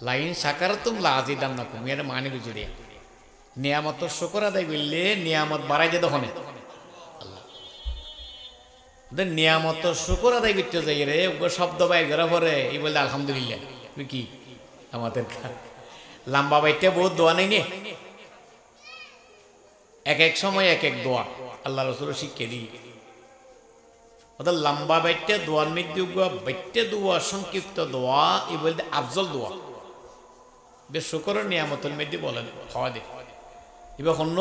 Line সাকারতুম লাযিদান্নাকুম এর মানে বুঝি দিয়া নিয়ামত শুকর আদায় করলে নিয়ামত বাড়াই দে তখন আল্লাহ নিয়ামত শুকর আদায় করতে যাই রে শব্দ বাইর করা পরে এই বলতে আলহামদুলিল্লাহ কি আমাদের লম্বা বাইতে বহুত দোয়া নেই নে এক এক সময় এক এক দোয়া আল্লাহ রাসূল শিখিয়ে দিই ওদের লম্বা বাইতে দোয়ার মধ্যে বাইতে দোয়া সংক্ষিপ্ত দোয়া এই বলতে আফজল দোয়া বেশ শুকরের নিয়ামতের মধ্যে বলেন খাওয়া দে এবার অন্য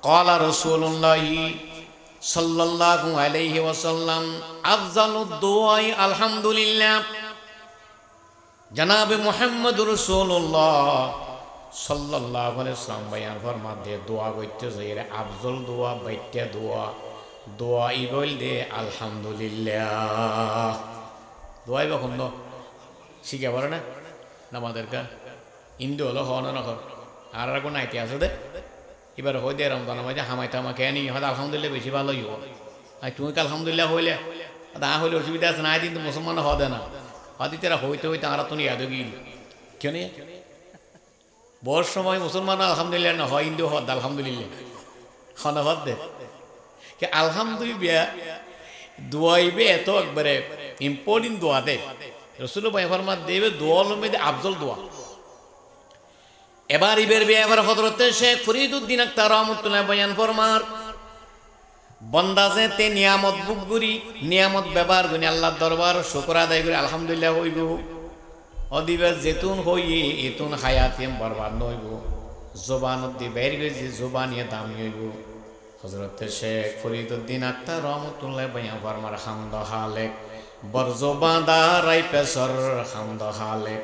ক্বালা রাসূলুল্লাহি সাল্লাল্লাহু আলাইহি ওয়াসাল্লাম আফজালুদ দুআই আলহামদুলিল্লাহ জনাবে মুহাম্মদুর রাসূলুল্লাহ সাল্লাল্লাহু আলাইহি ওয়াসাল্লাম বয়ান ফরমাতে দোয়া করতে যাই আফজল দোয়া বাইতে দোয়া দোয়া ই বলতে আলহামদুলিল্লাহ দোয়াই বা অন্য শিখে পারে না আমাদেরকে ইন্দু হলো হওয়া না আর কোনো নাইতে আছে দে এবার হয়ে দে রমজানের মাঝে হামাইতে আমাকে আনি হয়তো আলহামদুলিল্লাহ বেশি ভালোই হবো আর তুমি আলহামদুলিল্লাহ হইলে না হইলে অসুবিধা আছে না কিন্তু মুসলমান হদে না হয়তো তারা হইতে হইতে আর তুমি ইয়াদ গিয়ে কেন বড় সময় মুসলমান আলহামদুলিল্লাহ না হয় ইন্দু হদ আলহামদুলিল্লাহ হন হদ দে কে আলহামদুলিল্লাহ দোয়াইবে এত একবারে ইম্পর্টেন্ট দোয়া দে রসুল ভাই ফরমাত দেবে দোয়ার মধ্যে আফজল দোয়া এবার ইবের বিয়াবার হযরতে শেখ ফরিদউদ্দিন আখতার রাহমাতুল্লাহ বয়ান ফরমার বান্দা যে তে নিয়ামত বুকগুরি নিয়ামত ব্যবহার গুনি আল্লাহর দরবার শুকর আদায় করে আলহামদুলিল্লাহ হইব অদিবে যেতুন হইয়ে এতুন হায়াতিম বরবাদ নইব জবানত দি বের গই যে জবানিয়ে দামি হইব হযরতে শেখ ফরিদউদ্দিন আখতার রাহমাতুল্লাহ বয়ান ফরমার হামদ হালেক বরজো বাঁধা রাই পেসর হামদ হালেক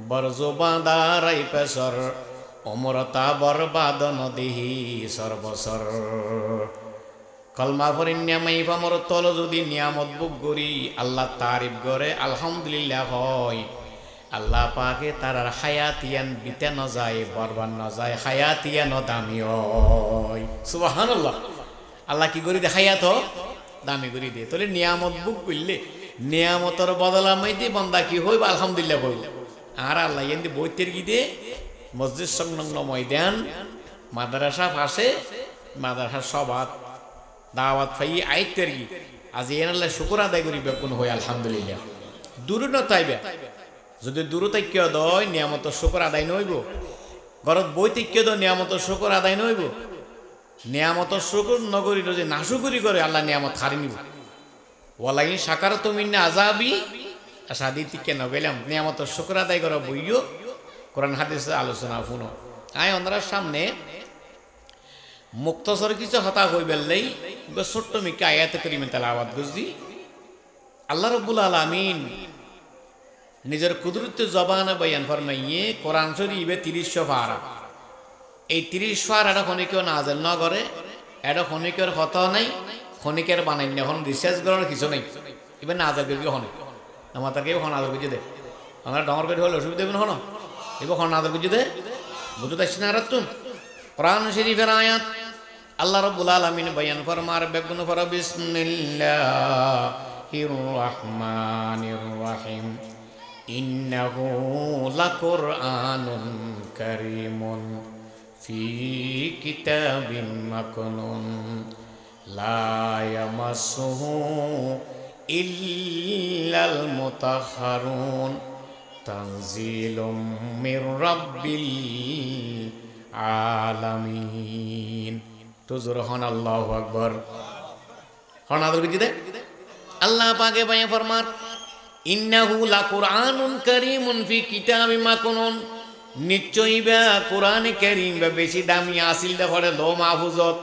বরজো বাঁধা রাই পেসর অমরতা বরবাদ নদিহি সর্বসর কলমা ফরিন্যামাই পামর তল যদি নিয়ামত বুক গরি আল্লাহ তারিফ করে আলহামদুলিল্লাহ হয় আল্লাহ পাকে তার হায়াতিয়ান বিতে ন যায় বরবাদ ন যায় হায়াতিয়ান দামি হয় সুবহানাল্লাহ আল্লাহ কি করি দে হায়াত দামি করি দে তাহলে নিয়ামত বুক করলে নিয়ামতের বদলা মাইতে বান্দা কি হইব আলহামদুলিল্লাহ হইব আর আল্লাহ এন্দি বইতের গিয়ে মসজিদ সংলগ্ন ময়দান মাদ্রাসা পাশে মাদ্রাসা সবাত দাওয়াত ফাই আইতের গি আজ এন আল্লাহ শুকর আদায় করি বেগুন হই আলহামদুলিল্লাহ দূর ন তাইবে যদি দূর তাইক্য দয় নিয়ামত শুকর আদায় নইব ঘরত বই তাইক্য দয় নিয়ামত শুকর আদায় নইব নিয়ামত শুকর নগরী যে নাশুকরি করে আল্লাহ নিয়ামত হারি নিব ওয়ালাইন শাকারতুম ইন্না আযাবি আসাদি তিকে নগেলাম নিয়ামত শুকর আদায় করা বইও কোরআন হাদিসে আলোচনা শুনো আয় ওনার সামনে মুক্তসর কিছু হতা হই বেললেই ছোট্ট মিকে আয়াতে করিমে তেলাওয়াত গুজি আল্লাহ রাব্বুল আলামিন নিজের কুদরত জবানে বয়ান ফরমাইয়ে কোরআন শরীফে 30 পারা এই 30 পারা এটা খনিকেও নাযিল না করে এটা খনিকের কথা নাই খনিকের বানাই না এখন রিসার্চ করার কিছু নেই এবার নাযিল করবি হনে আমাদেরকেও খন নাযিল করতে দে আমরা ডমর করে হলে অসুবিধা হবে না হনো এবার খন নাযিল করতে দে বুঝতে পারছি না আর তুমি কোরআন শরীফের আয়াত আল্লাহ রাব্বুল আলামিন বয়ান ফরমার বেগুন ফর বিসমিল্লাহির রহমানির রহিম ইন্নাহু লাকুরআনুন কারীমুন ফি কিতাবিন মাকনুন লা ইয়ামাসসুহু ইল্লাল মুতাহহারুন তানজিলুম মির রাব্বিল আলামিন তুজুর হন আল্লাহু আকবার হন আদর বিজিদে আল্লাহ পাকে বয়ান ফরমার ইন্নাহু লাকুরআনুন কারীমুন ফি কিতাবিন মাকনুন নিশ্চয়ই বা কোরআনে কারীম বা বেশি দামি আসিল দেখরে লো মাহফুজত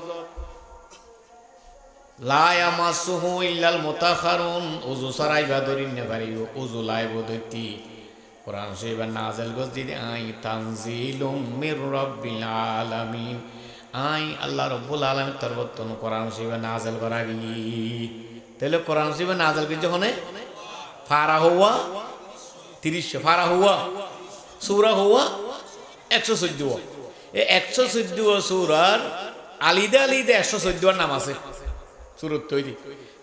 লা ইয়ামাসসুহু ইল্লাল মুতাহহারুন ওযু সরাইবা দরিন নে পারিব ওযু লাইব দতি কোরআন শরীফ নাযিল গজি আই তানজিলুম মির রাব্বিল আলামিন আই আল্লাহ রাব্বুল আলামিন তরবতন কোরআন শরীফ নাযিল করা গি তাহলে কোরআন শরীফ নাযিল কি যখন ফারা হুয়া 30 ফারা হুয়া সূরা হুয়া 114 এই 114 সূরার আলিদা আলিদা 114 নাম আছে সূরত তৈরি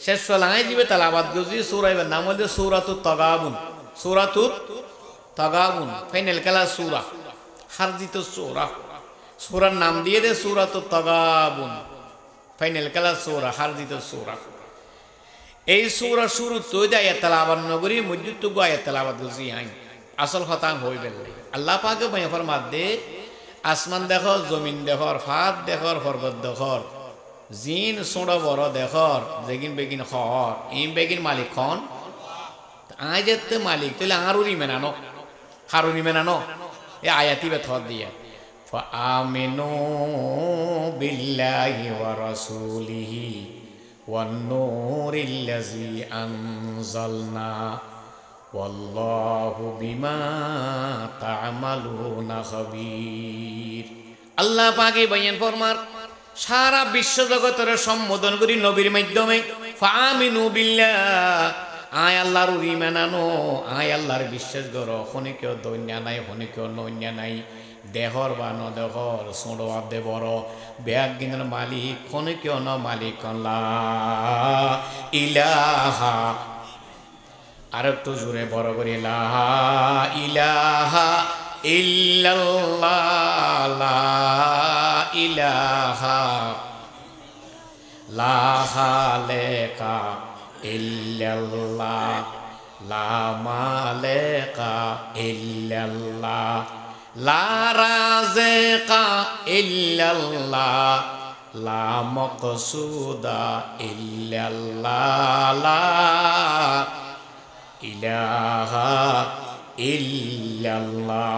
শেষ ফলায় দিবে তেলাওয়াত গজি সূরা এর নাম হলো সূরাতুত তাগাবুন সূরাতুত তাগাবুন ফাইনাল খেলা সূরা হারজিত সূরা সূরার নাম দিয়ে দে সূরাতুত তাগাবুন ফাইনাল খেলা সূরা হারজিত সূরা এই সূরা শুরু তো আয়াত তেলাওয়াত নগরী মসজিদ তো আয়াত তেলাওয়াত গুজি আই আসল খতাম হইবেল আল্লাহ পাকে বয় ফরমাত দে আসমান দেখো জমিন দেখর ফাত দেখর পর্বত দেখর জিন সোড় বড় দেখর যেগিন বেগিন খর ইম বেগিন মালিক খন আয় যেতে মালিক তাহলে আরুরি মেনানো হারুরি মেনানো এ আয়াতি বে থর দিয়া ফাআমিনু বিল্লাহি ওয়া রাসূলিহি ওয়ান নূরিল্লাযী আনজালনা ওয়াল্লাহু বিমা তা'মালুনা খাবীর আল্লাহ পাকে বয়ান ফরমার সারা বিশ্ব জগতের সম্বোধন করি নবীর মাধ্যমে ফাআমিনু বিল্লাহ আয় আল্লাহর ইমানানো আয় আল্লাহর বিশ্বাস করো হনে কেউ দৈন্য নাই হনে কেউ নৈন্য নাই দেহর বা ন দেহর সোঁড় আদে বড় ব্যাগ গিনের মালিক হনে কেউ ন মালিক আল্লাহ ইলাহা আর একটু জোরে বড় করে লা ইলাহা ইল্লাল্লাহ লা ইলাহা লা খালেকা ইল্লাল্লাহ লা মালেকা ইল্লাল্লাহ লা রাযিকা ইল্লাল্লাহ লা মাকসুদা ইল্লাল্লাহ লা ইলাহা ইল্লাল্লাহ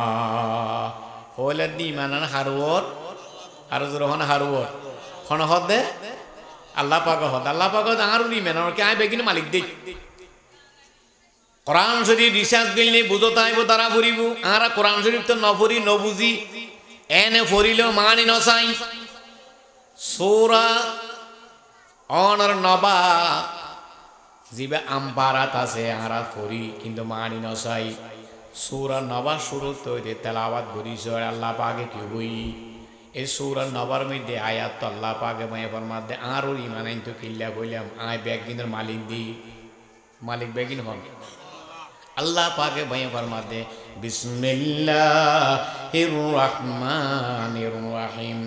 হলে দি মানান হারুর আর যখন হারুর খন হদে আল্লাহ পাক হদ আল্লাহ পাক আর দি মেন কে আই বেগিন মালিক দেই কোরআন শরীফ রিসার্চ গইলে বুঝো তাইব তারা ফুরিব আর কোরআন শরীফ তো নফরি নবুজি এনে ফরিলো মানি নসাই সূরা অনর নবা জিবে আম্বারাত আছে আরা ফরি কিন্তু মানি নসাই সূরা নবা শুরু তৈরি তেলাওয়াত করিছ আল্লাহ পাকে কি হই এই সূরা নবার মধ্যে আয়াত তো আল্লাহ পাকে মায়ে ফরমাতে আর ইমান আইন তো কিল্লা কইলাম আয় ব্যাগিনের মালিক দি মালিক ব্যাগিন হন আল্লাহ পাকে মায়ে ফরমাতে বিসমিল্লাহির রহমানির রহিম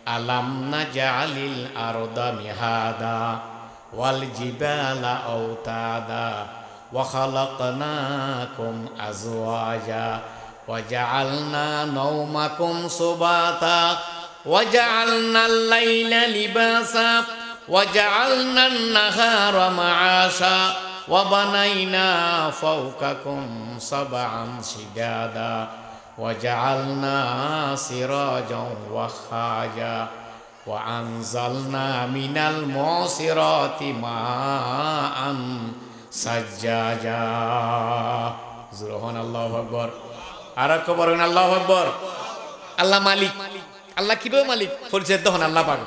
আলাম নাজআলিল আরদা মিহাদা ওয়াল জিবালা আওতাদা ওয়া খালাকনাকুম আজওয়াজা ওয়াজআলনা নাওমাকুম সুবাতা ওয়াজআলনাল লাইলা লিবাসা ওয়াজআলনান নাহারা মাআশা ওয়াবানাইনা ফাওকাকুম সাবআন শিদাদা ওয়াজআলনা সিরাজাও ওয়াহাজা وأنزلنا من المعصرات ماء سجاجا زرهون الله أكبر أراكبرون الله أكبر الله مالك الله كيبه مالك فرشد دهون الله پاک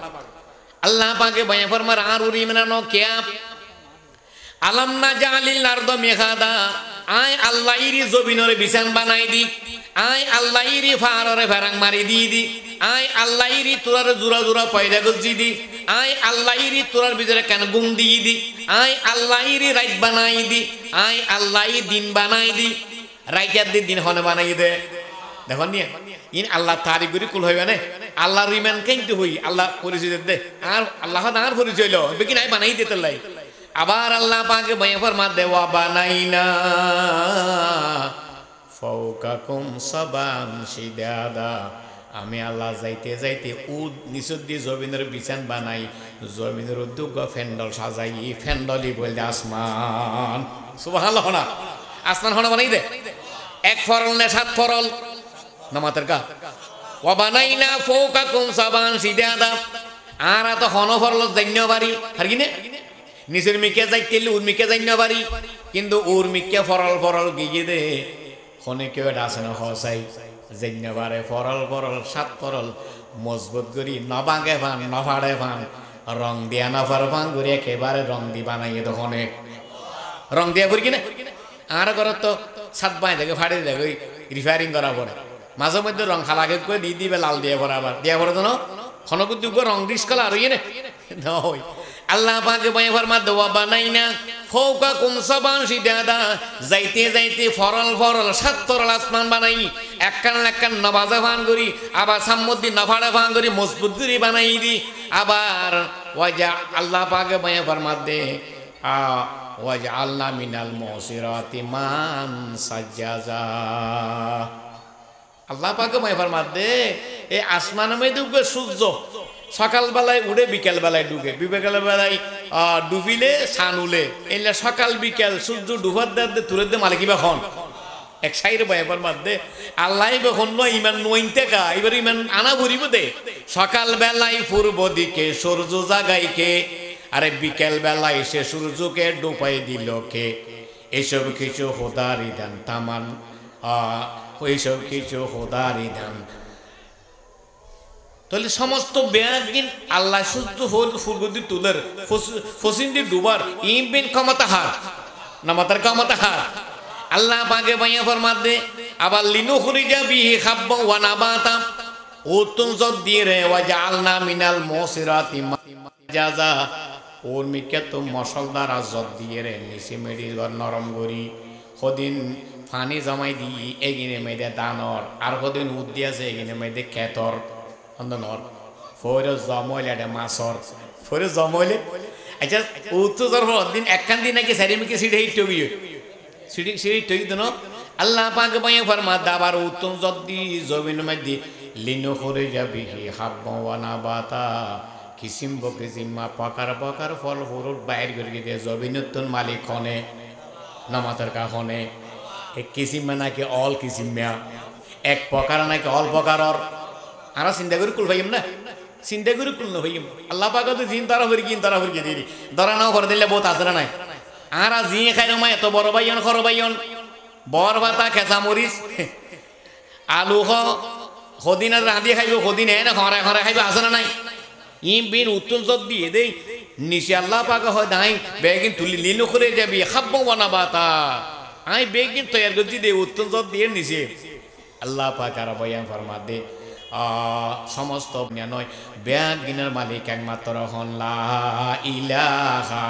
الله پاک بيان فرمار آروری منانو کیا আলাম নাজালিল আরদ মিহাদা আয় আল্লাহ ইরি জমিনরে বিছান বানাই দি আয় আল্লাহ ইরি ফাররে ফারাং মারি দি আয় আল্লাহ ইরি তোরার জোড়া জোড়া পয়দা গজি দি আয় আল্লাহ ইরি তোরার ভিতরে কেন গুম দি আয় আল্লাহ ইরি রাত বানাই দি আয় আল্লাহ ই দিন বানাই দি রাইতার দিন হনে বানাই দে দেখুন নিয়ে ইন আল্লাহ তারিফ করি কুল হইবে না আল্লাহর রিমান কিন্তু হই আল্লাহ পরিচয় দে আর আল্লাহ আর পরিচয় লো বেকি নাই বানাই দিতে লাই আবার আল্লাহ পাকে বয় ফরমাতে ওয়া বানাইনা ফাওকাকুম সাবান শিদাদা আমি আল্লাহ যাইতে যাইতে উদ নিচুদ দিয়ে জমিনের বিছান বানাই জমিনের উদ্যোগ ফেন্ডল সাজাই ফেন্ডলি বলতে আসমান সুবহানাল্লাহ না আসমান হনা বানাই দে এক ফরল না সাত ফরল নামাতের কা ওয়া বানাইনা ফাওকাকুম সাবান শিদাদা আর তো হন ফরল জান্নবাড়ি আর কিনে নিচের মিকে যাইতে উর্মিকে যাই না পারি কিন্তু উর্মিকে ফরল ফরল গিয়ে দে খনে কেউ আছে না হসাই যাই না পারে ফরল ফরল সাত ফরল মজবুত করি নবাগে ফান নফাড়ে ফান রং দিয়া নফার ফান করে একেবারে রং দি বানাইয়ে তো খনে রং দিয়া করি কিনে আর ঘর তো সাত বাই দেখে ফাড়ে দেখে রিফায়ারিং করা পড়ে মাঝে মধ্যে রং খালাকে করে দিয়ে দিবে লাল দিয়ে পরে আবার দিয়া পরে তো না খনকুদ্যোগ রং ডিস কালার হইয়ে না আল্লাহ পাকে বয়ে ফরমাদ ওয়া বানাইনা ফাওকাকুম সাবান শিদাদা যাইতে যাইতে ফরল ফরল সাততরল আসমান বানাই একখান একখান নবাজা ভান করি আবার সাম্মতি নফাড়া ভান করি মজবুত করে বানাই দি আবার ওয়াজা আল্লাহ পাকে বয়ে ফরমাদ দে ওয়াজআলনা মিনাল মুসিরাতি মান সাজ্জাজা আল্লাহ পাকে বয়ে ফরমাদ দে এই আসমানের মধ্যে সূর্য সকাল বেলায় উড়ে বিকেল বেলায় ঢুকে বিকেল বেলায় ডুবিলে সান উলে এলে সকাল বিকেল সূর্য ডুবার দে তুলে দে মালিক এখন এক সাইডে বয়াবার মধ্যে আল্লাহ বেখন নয় ইমান নইতে কা এবার ইমান আনা ভরিব দে সকাল বেলায় পূর্ব দিকে সূর্য জাগাইকে আরে বিকেল বেলায় সে সূর্যকে ডুবাই দিল কে এসব কিছু খোদারই দান তামান ওইসব কিছু খোদারই দান তাহলে সমস্ত ব্যাগিন আল্লাহ সূর্য হল ফুলগুদি তুলের ফসিন্দি ডুবার ইমবিন ক্ষমতা হার নামাতার ক্ষমতা হার আল্লাহ পাকে বাইয়া ফরমাদে আবার লিনু খুরিজা বিহি খাব্বা ওয়া নাবাতা উতুন জদ দিয়ে রে ওয়াজআলনা মিনাল মুসিরাতি জাযা ওর মিকে তো মশলদার আজদ দিয়ে রে নিসি মেডি নরম গরি কদিন পানি জমাই দি এগিনে মেদে দানর আর কদিন উদ্দিয়াছে এগিনে মেদে খেতর অন্দনর ফরে জমইলে মাছর ফরে জমইলে আচ্ছা উত্তর দিন একখান দিন নাকি সারিমিকে সিঁড়ে টগিয়ে সিঁড়ি টগি দেন আল্লাহ পাক বাইয়া ফরমাদ আবার উত্তম যদি জমিন মধ্যে লিনো করে যাবি হাব্বা ওয়া নাবাতা কিসিম বকিসিমা পাকার পাকার ফল ফুরুট বাইর করে দিয়ে জমিনুত্তন মালিক খনে নামাতার কাখনে এক কিসিমা নাকি অল কিসিমা এক প্রকার নাকি অল প্রকারর আর চিন্তা করে কুল ভাইম না চিন্তা করে কুল না ভাইম আল্লাহ পাক তো জিন তারা হরি কিন তারা হরি দিদি ধরা নাও করে দিলে বহুত আসরা নাই আর জি খাই না এত বড় ভাইয়ন খর ভাইয়ন বর ভাতা খেঁচা মরিচ আলু সদিন আর রাঁধি খাইব সদিন হে না খরা খরা খাইব আসরা নাই ইম বিন উত্তর জত দিয়ে দেই নিশে আল্লাহ পাক হয় দাই বেগিন তুলি লিনু করে যাবি খাব্বা বানাবাতা আই বেগিন তৈয়ার করছি দে উত্তর জত দিয়ে নিছে আল্লাহ পাক আর বয়ান ফরমা দে সমস্ত নয় ব্যাগ গিনার মালিক একমাত্র হন লা ইলাহা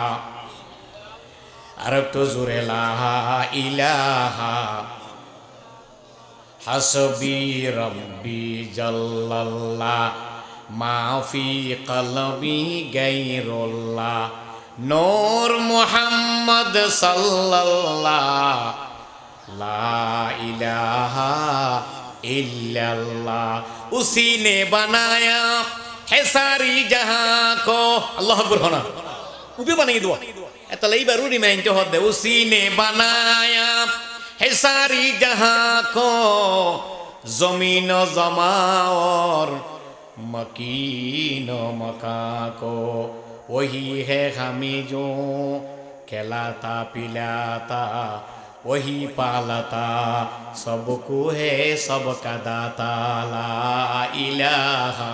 আর একটু জোরে লা ইলাহা হাসবি রব্বি জাল্লাল্লাহ মাফি কলবি গায়রুল্লাহ নূর মুহাম্মদ সাল্লাল্লাহ লা ইলাহা इल्लल्लाह उसी ने बनाया है सारी जहां को अल्लाह अकबर होना उबे बनाई दुआ एतलाई बरूरी में जो होते उसी ने बनाया है सारी जहां को जमीन व जमा और मकीन व मका को वही है हमें जो खिलाता पिलाता वही पालता सबको है सबका दाता ला इलाहा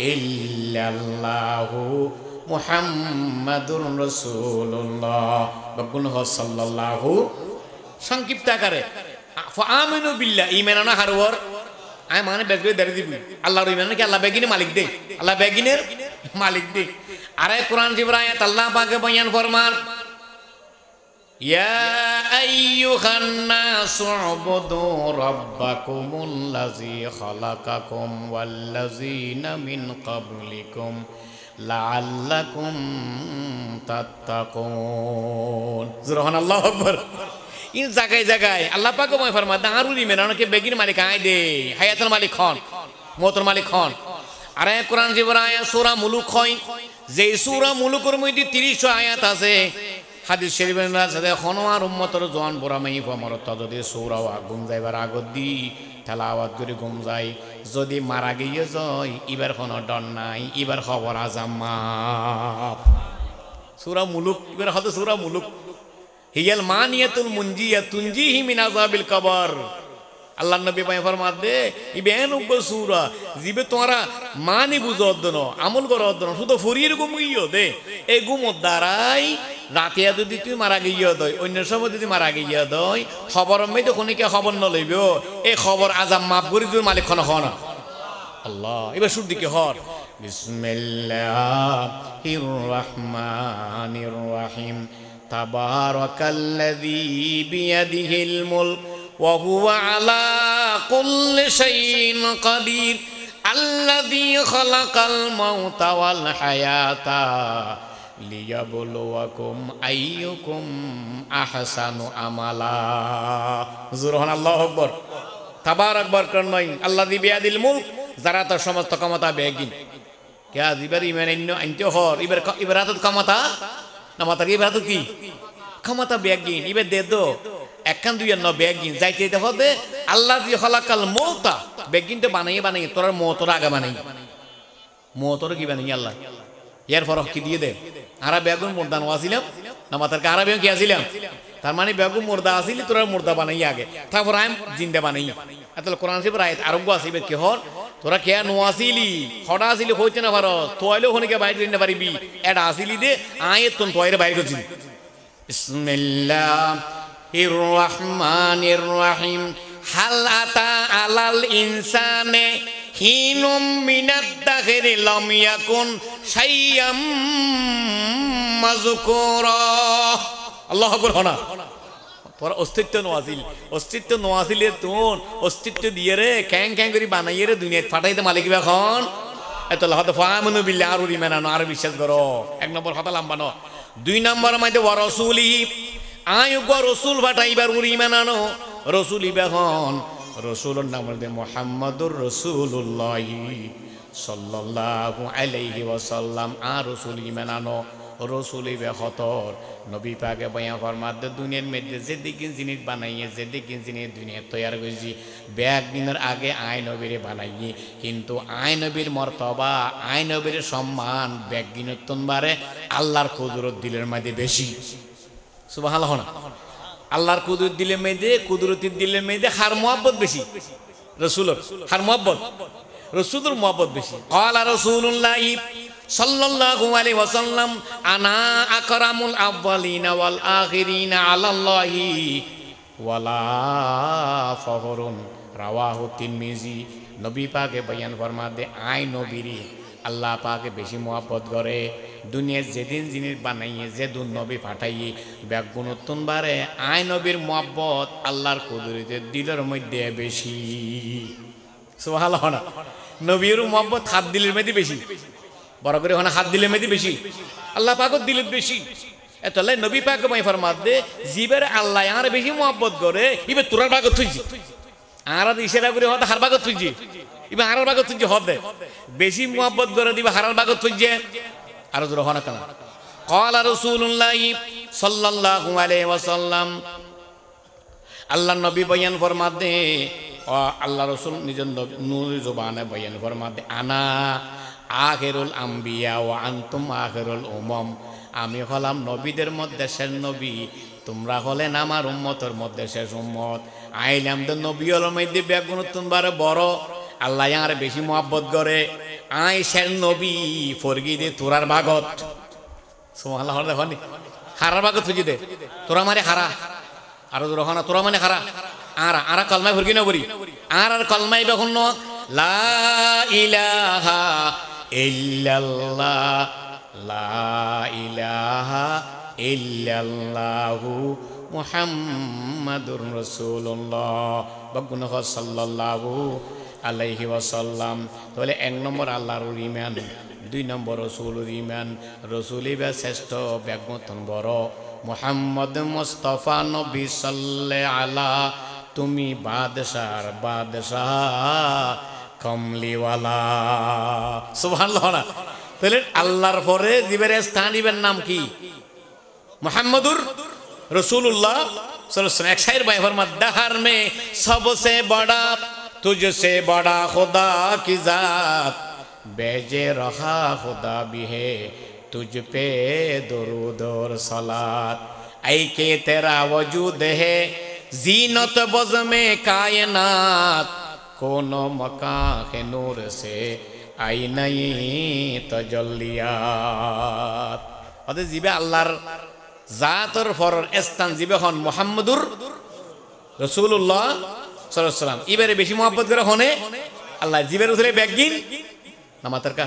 इल्लल्लाहु मुहम्मदुर रसूलुल्लाह बकुन सल्लल्लाहु संक्षिप्त आकारे आमिनु बिल्लाह ईमान ना हरवर आय माने बेगरे दर दिबि আল্লাহর ঈমান কি আল্লাহ বেগিনে মালিক দে আল্লাহ বেগিনের মালিক দে আরে কোরআন জিবরায়াত আল্লাহ পাকে বয়ান ফরমান ইয়া আইয়ুহান নাসু উবুদু রাব্বাকুমুল্লাযী খালাকাকুম ওয়াল্লাযীনা মিন ক্বাবলিকুম লাআল্লাকুম তাত্তাকুন সুবহানাল্লাহু আকবার इन জায়গায় জায়গায় আল্লাহ পাক বয়ান ফরমান দারুল ঈমান কে বেগিন মালিক আই দে হায়াতুল মালিক খন মওতুল মালিক খন আরে কোরআন জিবরায়াত সূরা মুলুক হয় যে সূরা মুলুকের মধ্যে 30 আয়াত আছে হাদিস শরীফের মধ্যে খনওয়ার উম্মতের জওয়ান বরামাই ফমরত যদি সূরা আগুন যাইবার আগত দি তেলাওয়াত করে ঘুম যায় যদি মারা গিয়ে যায় ইবার কোনো ডর নাই ইবার খবর আজাম্মা সূরা মুলুক ইবার হয়তো সূরা মুলুক হিয়াল মানিয়াতুল মুনজিয়া তুনজিহি মিন আযাবিল কবর আল্লাহ নবী ভাই ফরমাত দে ইবেন উগ সূরা জিবে তোরা মানি বুঝো দনো আমল করো দনো শুধু ফরির ঘুমিও দে এই ঘুমত দাঁড়াই রাতে যদি তুই মারা গিয়ে দই অন্য সময় যদি মারা গিয়ে দই খবর মে তো কোনিকে খবর ন লইব এই খবর আজাম মাফ করি তুই মালিক খন হন আল্লাহ এবার শুর দিকে হর বিসমিল্লাহির রহমানির রহিম তাবারাকাল্লাযী বিয়াদিহিল মুলক ওয়া হুয়া আলা কুল্লি শাইইন কাদির আল্লাযী খালাকাল মাউতা ওয়াল হায়াতা লিয়াবলুয়াকুম আইয়ুকুম আহসানু আমালা জুরহান আল্লাহু আকবার তাবারাক বরকতময় আল্লাযী বিয়াদিল মুলক যারা তার সমস্ত ক্ষমতা বেগিন কে আজিবার ইমান আনতে হর ইবার হাতত ক্ষমতা না মাতার ইবার হাতত কি ক্ষমতা বেগিন ইবার দে দো একখান দুই ন বেগিন যাইতে দেখো দে আল্লাযী খালাকাল মাউতা বেগিনটা বানাইয়ে তোর মওতর আগে বানাই মওতর কি বানাই আল্লাহ এর ফরক কি দিয়ে দে আরা বেগুন মুর্দা নওয়াছিলাম না মাতার কে আরা বেগুন কি আসিলাম তার মানে বেগুন মুর্দা আসিলি তোরা মুর্দা বানাই আগে তারপর আম জিন্দা বানাই এতল কোরআন শরীফের আয়াত আরোগ্য আসিবে কি হর তোরা কে নোয়াছিলি হড়া আসিলি হইতে না পারো তোয়াইলেও হনিকে বাইরে দিতে পারিবি এটা আসিলি দে আয়াত তোন তোয়াইরে বাইরে করছি বিসমিল্লাহির রহমানির রহিম হাল আতা আলাল ইনসানে হিনুম মিনাদ দাখিরি লাম ইয়াকুন শাইয়াম মাযকুরা আল্লাহু আকবার হনা তোর অস্তিত্ব নোয়াজিলের তোর অস্তিত্ব দিয়ে রে ক্যাং ক্যাং করে বানাইয়ে রে দুনিয়ায় ফাটাইতে মালিক এখন এত হয়তো ফামনু বিল্লাহ আর ইমানানো আর বিশ্বাস করো এক নম্বর কথা লাম্বানো দুই নম্বর মধ্যে ওয়া রাসূলি আয়ুগ রসুল ফাটাইবার উরি ইমানানো রসুল ইবাহন রসুলের নাম হচ্ছে মুহাম্মাদুর রাসূলুল্লাহ সাল্লাল্লাহু আলাইহি ওয়াসাল্লাম আর রসুল ইমানানো রসুল ইবাহতর নবী পাকে বয়ান ফরমাতে দুনিয়ার মধ্যে যেদিকে জিনিস বানাইয়ে যেদিকে জিনিস দুনিয়া তৈরি করেছি ব্যাগ দিনের আগে আয় নবীরে বানাইয়ে কিন্তু আয় নবীর মর্তবা আয় নবীর সম্মান ব্যাগ দিনতন বারে আল্লাহর কুদরত দিলের মধ্যে বেশি সুবহানাল্লাহ না আল্লাহর কুদরত দিলের মধ্যে কুদরতির দিলের মধ্যে হার মুহাব্বত বেশি রসুলের হার মুহাব্বত রসুলের মুহাব্বত বেশি ক্বালা রাসূলুল্লাহ সাল্লাল্লাহু আলাইহি ওয়াসাল্লাম আনা আকরামুল আউয়ালিনা ওয়াল আখিরিনা আলাল্লাহি ওয়ালা ফাহরুন রাওয়াহু তিরমিজি নবী পাকে বয়ান ফরমাতে আয় নবীরে আল্লাহ পাকে বেশি মুহাব্বত করে দুনিয়ার যেদিন জিনিস বানাইয়ে যেদিন নবী পাঠাইয়ে ব্যাগুণোত্তন বারে আয় নবীর মুহাব্বত আল্লাহর কুদরতের দিলের মধ্যে বেশি সুবহানাল্লাহ না নবীর মুহাব্বত হাত দিলের মধ্যে বেশি বড় করে ওখানে হাত দিলে মেদি বেশি আল্লাহ পাকত দিলে বেশি এতলে নবী পাক মাই ফরমাত দে জিবের আল্লাহ আর বেশি মুহাব্বত করে ইবে তোরার ভাগত তুইজি আর ইশারা করে হতে হার ভাগত তুইজি ইবে হারার ভাগত তুইজি হবে বেশি মুহাব্বত করে দিবে হারার ভাগত তুইজি আর জোর হনা কেন ক্বালা রাসূলুল্লাহ সাল্লাল্লাহু আলাইহি ওয়াসাল্লাম আল্লাহ নবী বয়ান ফরমাত দে আল্লাহ রাসূল নিজ নূর জবানে বয়ান ফরমাত দে আনা আখিরুল আম্বিয়া ওয়া আনতুম আখিরুল উমাম আমি হলাম নবীদের মধ্যে শেষ নবী তোমরা হলেন আমার উম্মতের মধ্যে শেষ উম্মত আইলাম তো নবী হল মধ্যে বেগুনতুন বারে বড় আল্লাহ আর বেশি মুহাব্বত করে আই শেষ নবী ফরগি দে তোরার ভাগত সুবহানাল্লাহ দেখনি হারার ভাগত ফুজি দে তোরা মারে হারা আর রহনা তোরা মানে হারা আর কলমায় ফরগি না বরি আর কলমায় বেগুন লা ইলাহা ইল্লাল্লাহ লা ইলাহা ইল্লাল্লাহু মুহাম্মাদুর রাসূলুল্লাহ বগুন সাল্লাল্লাহু আলাইহি ওয়াসাল্লাম তাহলে এক নম্বর আল্লাহর ঈমান দুই নম্বর রাসূলের ঈমান রাসূলই বা শ্রেষ্ঠ বেগমতন বড় মুহাম্মদ মুস্তাফা নবী সাল্লাল্লাহু আলা তুমি বাদশার বাদশাহ কমলিওয়ালা সুবহানাল্লাহ না তাহলে আল্লাহর পরে জীবের স্থান ইবের নাম কি মুহাম্মাদুর রাসূলুল্লাহ সাল্লাল্লাহু আলাইহি ওয়াসাল্লাম এক শায়ের ভাই ফরমাত দহর মে सबसे बड़ा तुझसे बड़ा खुदा की जात भेजे रहा खुदा भी है तुझ पे दुरूद और सलात ऐ के तेरा वजूद है जीनत बज़ में कायनात कोनो मकां के नूर से आई नहीं तजल्लियात अदे जिबे अल्लाहर जातर फरर स्থান जिबे हन मुहम्मदुर रासूलुल्लाह সাল্লাল্লাহু আলাইহি ওয়াসাল্লাম ইবারে বেশি মুহাব্বত করে হনে আল্লাহ জিবের উজলে ব্যাগিন নামাতের কা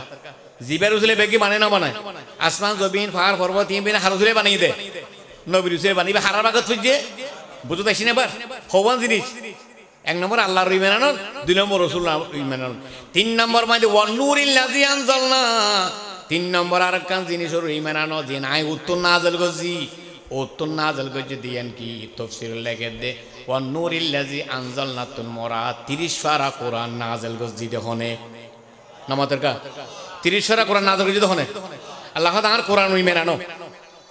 জিবের উজলে ব্যাগি মানে না বানায় আসমান জমিন পাহাড় পর্বত ইমিন হারুজলে বানিয়ে দেয় নবীর উজলে বানিয়ে হারার বাগত খুঁজছে বুঝতে পারছি না এবার হবান জিনিস এক নম্বর আল্লাহর ইমান আনুন দুই নম্বর রসুল ইমান আনুন তিন নম্বর মানে ওয়ান্নুরিল্লাযী আনজালনা তিন নম্বর আর কান জিনিসের ইমান আনো যে নাই উত্তর নাযিল করছি উত্তর নাযিল করছি দিয়েন কি তাফসীর লেখে দে ওয়ান্নুরিল্লাযী আনজালনা তুন মোরা 30 পারা কোরআন নাযিল করছি দেখনে নামাতের কা 30 পারা কোরআন নাযিল করছি দেখনে আল্লাহ তাআলা কোরআন ইমান আনো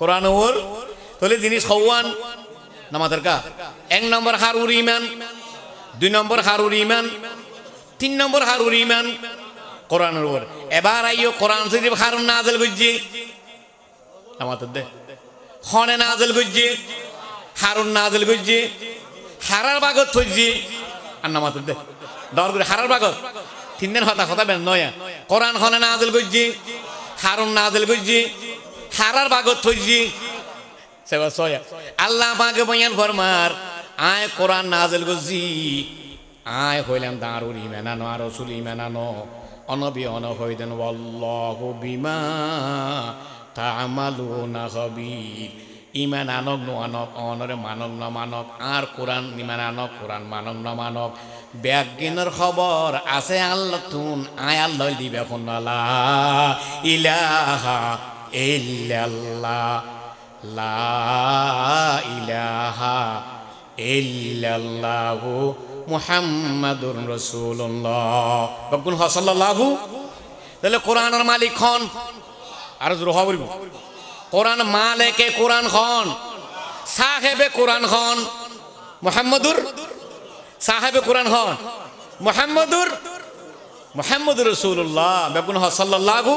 কোরআন ওর তাহলে জিনিস হওয়ান নামাতের কা এক নম্বর হারুর ইমান দুই নম্বর হারুর ইমান তিন নম্বর হারুর ইমান কোরআনের উপর এবার আইও কোরআন শরীফ হারুন নাযিল করছি আমাদের দে হনে নাযিল করছি হারুন নাযিল করছি হারার বাগত থইছি আর নামাদের দে দর করে হারার বাগত তিন দিন কথা বেন নয় কোরআন হনে নাযিল করছি হারুন নাযিল করছি হারার বাগত থইছি সেবা সয়া আল্লাহ পাকে বয়ান ফরমার আয় কোরআন নাযিল করছি আয় হইলাম দারুল ঈমান আনো আর রাসূল ঈমান আনো অনবী অন হইদেন আল্লাহু বিমা তা'মালুনা খাবীর ঈমান আনক নো আনক অনরে মানক না মানক আর কোরআন ঈমান আনক কোরআন মানক না মানক ব্যাগিনের খবর আছে আল্লাহ তুন আয় আল্লাহ দিবে কোন লা ইলাহা ইল্লাল্লাহ লা ইলাহা ইল্লাল্লাহু মুহাম্মাদুর রাসূলুল্লাহ বকুন সাল্লাল্লাহু তাহলে কোরআনের মালিক খন আর জোরে বলবো কোরআন মালিকে কোরআন খন সাহেবে কোরআন খন মুহাম্মাদুর সাহেবে কোরআন খন মুহাম্মাদুর রাসূলুল্লাহ বকুন সাল্লাল্লাহু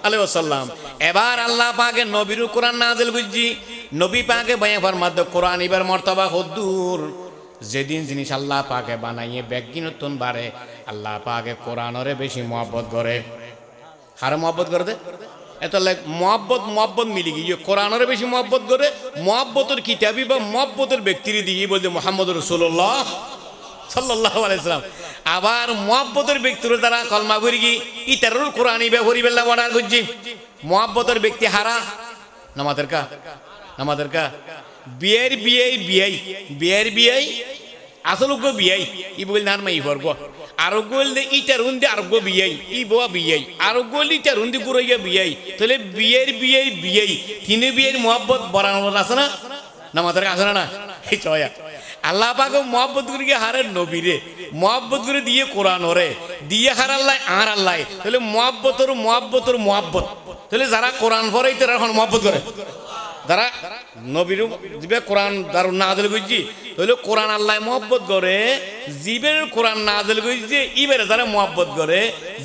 আলাইহি ওয়াসাল্লাম এবার আল্লাহ পাকে নবীর কোরআন নাযিল করছি নবী পাকে বয়ান ফরমাতে কোরআন এবার মর্তবা হুদ্দুর যেদিন জিনিস আল্লাহ পাকে বানাইয়ে ব্যাগি নতুন বারে আল্লাহ পাকে কোরআনরে বেশি মহব্বত করে হার মহব্বত করে দে এত লাইক মহব্বত মিলি গিয়ে কোরআনরে বেশি মহব্বত করে মহব্বতের কিতাবি বা মহব্বতের ব্যক্তির দিয়ে বলতে মুহাম্মদুর রাসূলুল্লাহ সাল্লাল্লাহু আলাইহি সাল্লাম আবার মহব্বতের ব্যক্তির দ্বারা কলমা করি কি ইতারুল কোরআনি ব্যবহারি বেলা অর্ডার করছি মহব্বতের ব্যক্তি হারা নামাদের কা বিয়াই আসল বিয়াই ই বল নার মাই ফরব আর গোল ইটার উন্দি আর গো বিয়াই ই বোয়া বিয়াই আর গোল ইটার উন্দি গুরাইয়া বিয়াই তাহলে বিয়াই তিন বিয়ের মহব্বত বরানোর আছে না নামাদের আছে না এই চয়া আল্লাহ পাক মহব্বত করে হারের নবীরে মহব্বত করে দিয়ে কোরআন ওরে দিয়ে হার আল্লাহ আর আল্লাহ তাহলে মহব্বত তাহলে যারা কোরআন পড়ে তারা এখন মহব্বত করে যারা নবীর দিবে কোরআন দারুন নাযিল করছি তাহলে কোরআন আল্লাহ মহব্বত করে জিবের কোরআন নাযিল করছে ইবের যারা মহব্বত করে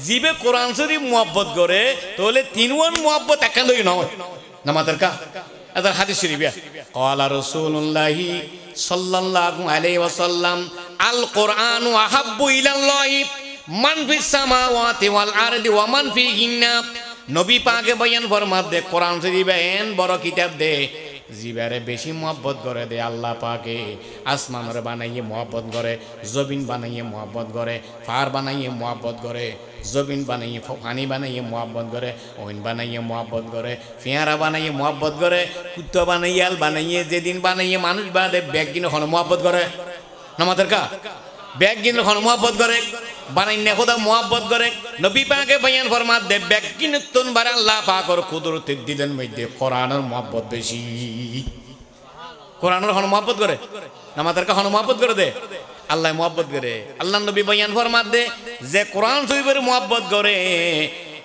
জিবে কোরআন শরীফ মহব্বত করে তাহলে তিনওয়ান মহব্বত একখান ধরে নয় নামাদের কা আদা হাদিস শরীফে ক্বালা রাসূলুল্লাহি সাল্লাল্লাহু আলাইহি ওয়াসাল্লাম আল কোরআনু আহাব্বু ইলাল্লাহি মান ফিস সামাওয়াতি ওয়াল আরদি ওয়া মান ফিহিন্না নবী পাকে বয়ান ফরমাত দে কোরআন শরীফ এন বড় কিতাব দে জিবারে বেশি মহব্বত করে দে আল্লাহ পাকে আসমানরে বানাইয়ে মহব্বত করে জমিন বানাইয়ে মহব্বত করে ফার বানাইয়ে মহব্বত করে জমিন বানাইয়ে পানি বানাইয়ে মহব্বত করে ওইন বানাইয়ে মহব্বত করে ফেয়ারা বানাইয়ে মহব্বত করে কুত্তা বানাইয়ে আল বানাইয়ে যেদিন বানাইয়ে মানুষ বাদে ব্যাগ কিনে হন মহব্বত করে নামাদের কা ব্যাগ কিনে হন মহব্বত করে বানাইনে খোদা মহব্বত করে নবী পাকে বয়ান ফরমাত দে ব্যাগ কিনে তুন বার আল্লাহ পাকর কুদরতের দিলেন মধ্যে কোরআনের মহব্বত বেশি কোরআনের হন মহব্বত করে নামাদের কা হন মহব্বত করে দে আল্লাহ মহব্বত করে আল্লাহ নবী বয়ান ফরমাত দে যে কোরআন শরীফের মহব্বত করে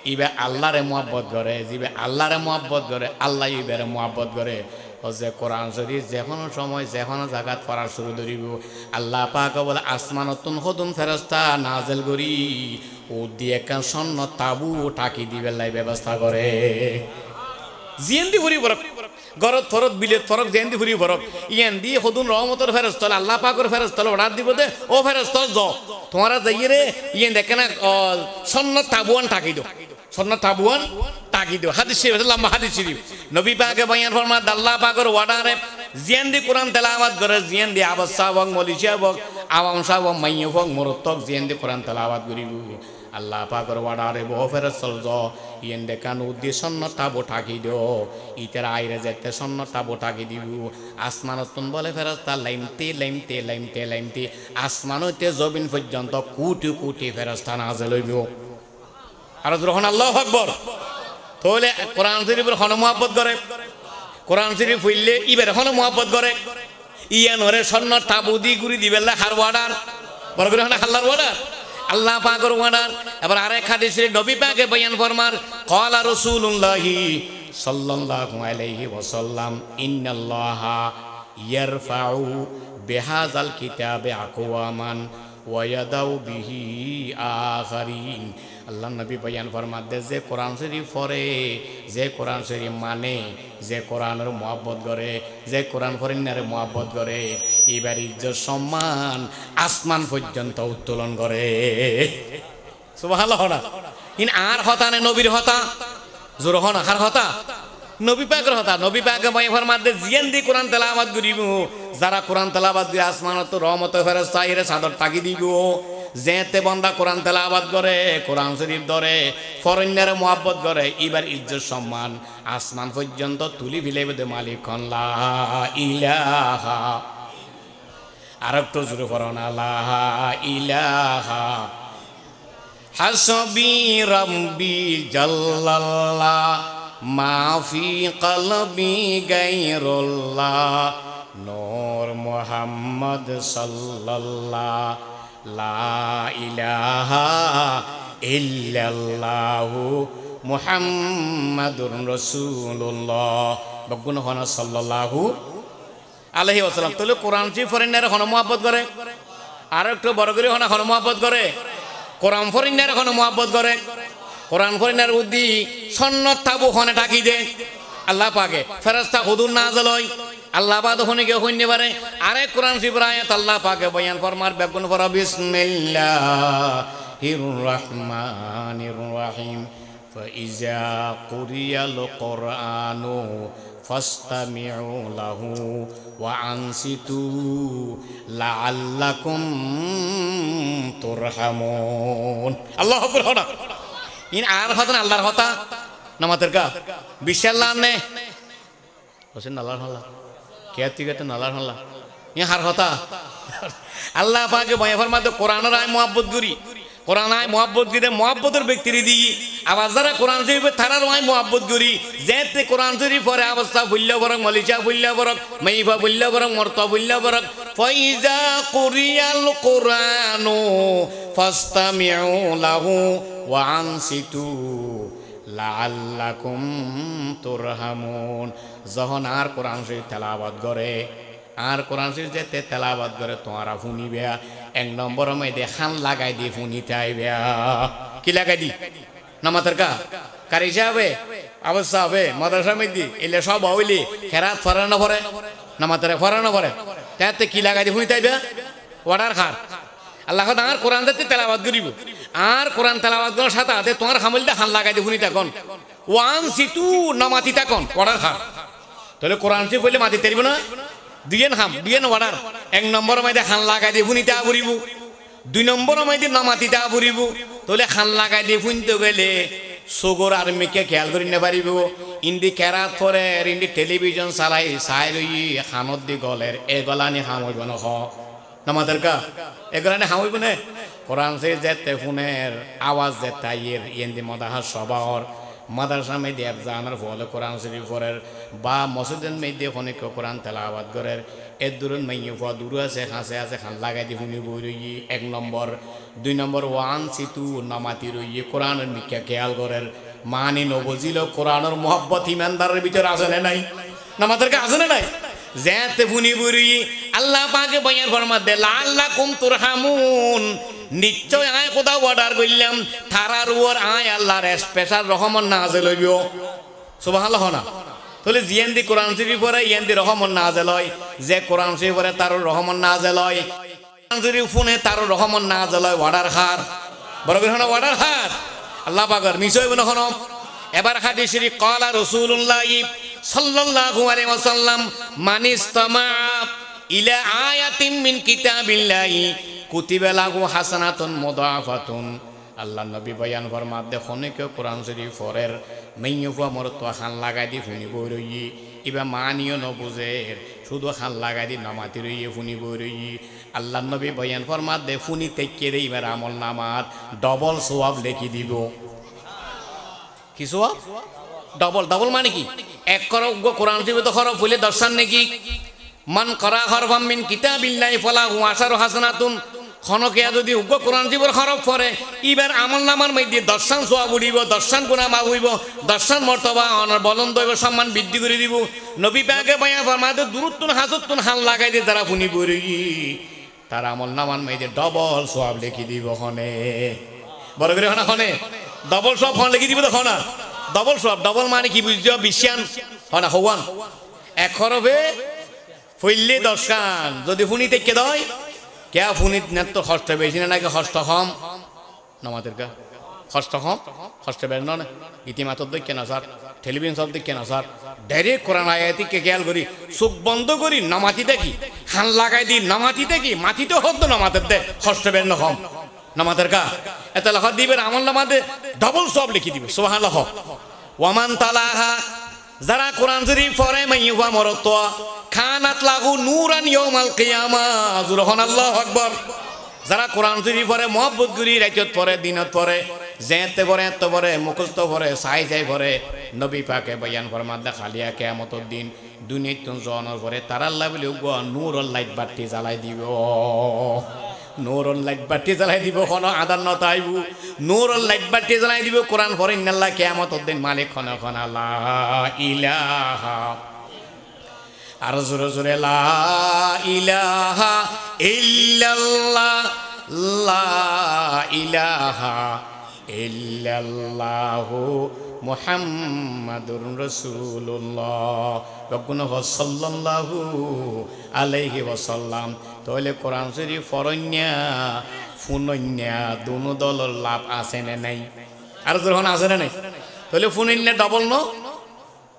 ইবে আল্লাহরে মহব্বত করে জিবে আল্লাহরে মহব্বত করে আল্লাহ ইবেরে মহব্বত করে যে কোরআন শরীফ যে কোনো সময় যে কোনো জায়গাত পড়ার শুরু করিব আল্লাহ পাক বলে আসমানতুন হুদুম ফেরেশতা নাযিল করি ও দিয়ে কান স্বর্ণ তাবু টাকি দিবে লাই ব্যবস্থা করে জিয়েন্দি ভরি বরক গরত থরত বিলে থরক জিয়েন্দি ভরি বরক ইয়ান দি হুদুন রহমতের ফেরেশতা আল্লাহ পাকের ফেরেশতা অর্ডার দিব দে ও ফেরেশতা যাও তোমরা যাইয়ে রে ইয়ান দেখে না স্বর্ণ তাবুয়ান টাকি দাও স্বর্ণ তাবুয়ান টাকি দাও হাদিস শরীফ লম্বা হাদিস শরীফ নবী পাকে বয়ান ফরমাত আল্লাহ পাকের অর্ডারে জিয়েন্দি কোরআন তেলাওয়াত করে জিয়েন্দি আবাসা এবং মলিশা এবং আওয়াম সাহেব মাইয়ে হোক মরতক জিয়েন্দি কোরআন তেলাওয়াত করিব আল্লাহ পাকের ওয়াডারে বহু ফেরেশতা জ ইয়েন্ডে কান উদ্দেশ্যন্ন টাবো ঠাকি দিও ইতের আইরে যেতে সন্ন টাবো ঠাকি দিব আসমানতন বলে ফেরেশতা লাইমতে লাইমতে লাইমতে লাইমতে আসমান হইতে জমিন পর্যন্ত কোটি কোটি ফেরেশতা নাযিল হইব আর যখন আল্লাহু আকবার তাহলে কোরআন শরীফের হন মুহাব্বত করে কোরআন শরীফ হইলে ইবের হন মুহাব্বত করে ইয়ান ওরে সন্ন টাবো দি গুরি দিবেলা হার ওয়াডার বড় করে হন আল্লাহর ওয়াডার আল্লাহ পাকের ওয়াডার এবার আরেক হাদিসে নবী পাকে বয়ান ফরমান ক্বালা রাসূলুল্লাহি সাল্লাল্লাহু আলাইহি ওয়াসাল্লাম ইন্নাল্লাহা ইয়ারফাউ বিহাযাল কিতাবে আকওয়ামান ওয়া ইয়াদাউ বিহি আখারিন আল্লাহ নবী বয়ান ফরমাতে যে কোরআন শরীফ পড়ে যে কোরআন শরীফ মানে যে কোরআনের মুহাব্বত করে যে কোরআন ফরিন্নারে মুহাব্বত করে এবার ইজ্জত সম্মান আসমান পর্যন্ত উত্তোলন করে সুবহানাল্লাহ ইন আর হতা নে নবীর হতা জোর হন আর হতা নবী পাকের হতা নবী পাকে বয়ান ফরমাতে জিয়ান্দি কোরআন তেলাওয়াত করিব যারা কোরআন তেলাওয়াত করে আসমানত রহমত ফেরেশতা এর চাদর তাকি দিব যেতে বন্দা কোরআন তেলাওয়াত করে কোরআন শরীফ ধরে ফরিন্নারে মুহাব্বত করে এবার ইজ্জত সম্মান আসমান পর্যন্ত তুলি ভিলেবে দে মালিক লা ইলাহা আরেকটু জোরে পড়ুন লা ইলাহা হাসবি রাব্বি জাল্লাল্লাহ মা ফি কলবি গায়রুল্লাহ নূর মুহাম্মদ সাল্লাল্লাহ লা ইলাহা ইল্লাল্লাহু মুহাম্মাদুর রাসূলুল্লাহ বগুন হন সাল্লাল্লাহু আলাইহি ওয়াসাল্লাম তাহলে কোরআন শরীফ ফরিন্নারে হন মুহাব্বত করে আর একটু বড় করে হন মুহাব্বত করে কোরআন ফরিন্নারে হন মুহাব্বত করে কোরআন ফরিন্নার উদ্দি সন্নত তাবু হনে ডাকি দে আল্লাহ পাকে ফেরেশতা হুজুর নাযিল হয় আল্লাহ বাদ হনে কে হইতে পারে আরে কোরআন শরীফের আয়াত আল্লাহ পাকে বয়ান ফরমার বেগুন ফর বিসমিল্লাহির রহমানির রহিম ফাইজা কুরিয়াল কুরআনু ফাসতামিউ লাহু ওয়া আনসিতু লাআল্লাকুম তুরহামুন আল্লাহু আকবার ইন আর হতা আল্লাহর হতা নামাতের কা বিশাল্লাহ নে হোসেন আল্লাহর হল্লা কেয়াতি গতে নালার হল্লা ই হার হতা আল্লাহ পাকে বয়ান ফরমাতে কোরআনের আয় মুহাব্বত করি কোরআন আয় মুহাব্বত করে মুহাব্বতের ব্যক্তির দি আবার যারা কোরআন শরীফে তারার আয় মুহাব্বত করি যেতে কোরআন শরীফ পরে অবস্থা বুল্লা বরক মলিচা বুল্লা বরক মাইফা বুল্লা বরক মর্তা বুল্লা বরক ফাইজা কুরিয়াল কুরআনু ফাসতামিউ লাহু ওয়া আনসিতু লাআল্লাকুম তুরহামুন যখন আর কোরআন শরীফ তেলাওয়াত করে আর কোরআন শরীফ যেতে তেলাওয়াত করে তোমরা শুনিবে এক নম্বর মধ্যে খান লাগাই দি শুনিতে আইবে কি লাগাই দি নামাতের কা কার হিসাবে অবস্থা হবে মাদ্রাসা মধ্যে এলে সব হইলি খেরাত ফরানো পরে নামাতের ফরানো পরে তাতে কি লাগাই দি শুনিতে আইবে অর্ডার খার আল্লাহ আর কোরআন যেতে তেলাওয়াত করিব আর কোরআন তেলাওয়াত করার সাথে সাথে তোমার হামলটা খান লাগাই দি শুনিতে কোন ওয়ান সিটু নামাতিতা কোন অর্ডার খার তাহলে কোরআন শরীফ বলে মাতি তেরিব না দুইয়েন হাম দুইয়েন অর্ডার এক নম্বর মাইদে খান লাগাই দিয়ে ফুনিতে আবরিব দুই নম্বর মাইদে নামাতিতে আবরিব তাহলে খান লাগাই দিয়ে ফুনতে গেলে সুগর আর মেকে খেয়াল করি না পারিব ইন্দি কেরাত করে ইন্দি টেলিভিশন চালাই চাই রই খানত দি গলের এ গলানি হাম হইব না নামাতের কা এ গলানি হাম হইব না কোরআন শরীফ যেতে ফোনের আওয়াজ যেতে ইয়েন্দি মদাহার সবার মাদ্রাসা মেয়েদের এক জানার ফলে কোরআন শরীফের বা মসজিদের মেয়েদের অনেক কোরআন তেলাওয়াত করে এর দূরের মেয়ে হওয়া দূর আছে হাসে আছে খান লাগাই দিয়ে শুনি বই রই এক নম্বর দুই নম্বর ওয়ান সিতু নামাতি রই কোরআনের মিকা খেয়াল করের মানি নবজিল কোরআনের মোহাব্বত ইমানদারের ভিতরে আছে না নাই নামাদেরকে আছে না নাই যেতে ফুনি বুড়ি আল্লাহ পাকে বয়ান ফরমাতে লাআল্লাকুম তুরহামুন নিশ্চয় আয় কোথাও অর্ডার করলাম থারার উপর আয় আল্লাহর স্পেশাল রহমত নাযিল হইব সুবহানাল্লাহ না তাহলে জিয়ান্দি কোরআন শরীফ পড়ে ইয়ান্দি রহমত নাযিল হয় যে কোরআন শরীফ পড়ে তার রহমত নাযিল হয় কোরআন শরীফ শুনে তার রহমত নাযিল হয় অর্ডার খার বড় করে হন অর্ডার খার আল্লাহ পাকের মিশয় বন হন এবার হাদিস শরীফ ক্বালা রাসূলুল্লাহ সাল্লাল্লাহু আলাইহি ওয়াসাল্লাম মানিস্তামা ইলা আয়াতিম মিন কিতাবিল্লাহি কুতিবা লাহু হাসানাতুন মুদাআফাতুন আল্লাহ নবী বয়ান ফরমাতে খনেকে কোরআন শরীফ পড়ের মাইয়ুফা মরত খান লাগাই দি ফুনি বইরই ইবা মানিও নবুজের শুধু খান লাগাই দি নামাতি রই ফুনি বইরই আল্লাহ নবী বয়ান ফরমাতে ফুনি তেকে দেই এবার আমল নামাত ডবল সওয়াব লিখি দিব কি সওয়াব ডবল ডবল মানে কি এক করো কোরআন শরীফ তো খরব হইলে দর্শন নাকি মান করা হরফাম মিন কিতাবিল্লাহি ফালাহু আশারু হাসানাতুন খনকে যদি উগ্র কোরআন জীবর খরব পরে এবার আমল নামার মধ্যে দর্শন সোয়াব উঠিব দর্শন গুণা মাফ হইব দর্শন মর্তবা অনার বলন্দ হইব সম্মান বৃদ্ধি করে দিব নবী পাকে বয়া ফরমাতে দুরুত্তুন হাসুত্তুন হাল লাগাই দিয়ে যারা ফুনি বই তার আমল নামার মধ্যে ডবল সোয়াব লিখি দিব খনে বড় করে খনে ডবল সোয়াব খন লিখি দিব তখন না ডবল সোয়াব ডবল মানে কি বুঝছো বিশ্বান হনা হওয়ান এক খরবে ফইলে দর্শন যদি ফুনি থেকে দয় কে ফুনিত না তো কষ্ট বেশি না নাকি কষ্ট কম নমাদের কা কষ্ট কম কষ্ট বেশ না ইতিমাতর দেখে না স্যার টেলিভিশন সব দেখে না স্যার ডাইরেক্ট কোরআন আয়াতিকে খেয়াল করি চোখ বন্ধ করি নামাতি দেখি হান লাগাই দি নামাতি দেখি মাটিতে হোক তো নামাতের দে কষ্ট বেশ না কম নামাদের কা এত লেখা দিবে আমল নামাতে ডবল সব লিখি দিবে সুবহানাল্লাহ ওয়ামান তালাহা যারা কোরআন শরীফ পড়ে মাইয়ুফা মরত খানাত লাগু নূরান ইয়াউমাল কিয়ামা জুরহান আল্লাহু আকবার যারা কোরআন শরীফ পড়ে মহব্বত করি রাইতত পড়ে দিনত পড়ে যেতে পড়ে এত পড়ে মুখস্থ পড়ে সাই সাই পড়ে নবী পাকে বয়ান ফরমাতে খালিয়া কিয়ামতের দিন দুনিয়াত জনের পরে তার আল্লাহ বলে নূরুল লাইট বাতি জ্বালাই দিব নূরুল লাইট বাতি জ্বালাই দিব কোন আদান নত আইব নূরুল লাইট বাতি জ্বালাই দিব কোরআন পড়ে ইন্নাল্লাহ কিয়ামতের দিন মালিক খন আল্লাহ ইলাহা আর জোরে জোরে লা ইলাহা ইল্লাল্লাহ লা ইলাহা ইল্লাল্লাহু মুহাম্মাদুর রাসূলুল্লাহ সাল্লাল্লাহু আলাইহি ওয়াসাল্লাম তাহলে কোরআন শরীফ পড়ন্যা ফুনন্যা দুনো দলের লাভ আছে না নাই আর যখন আছে না নাই তাহলে ফুনন্যা ডবল ন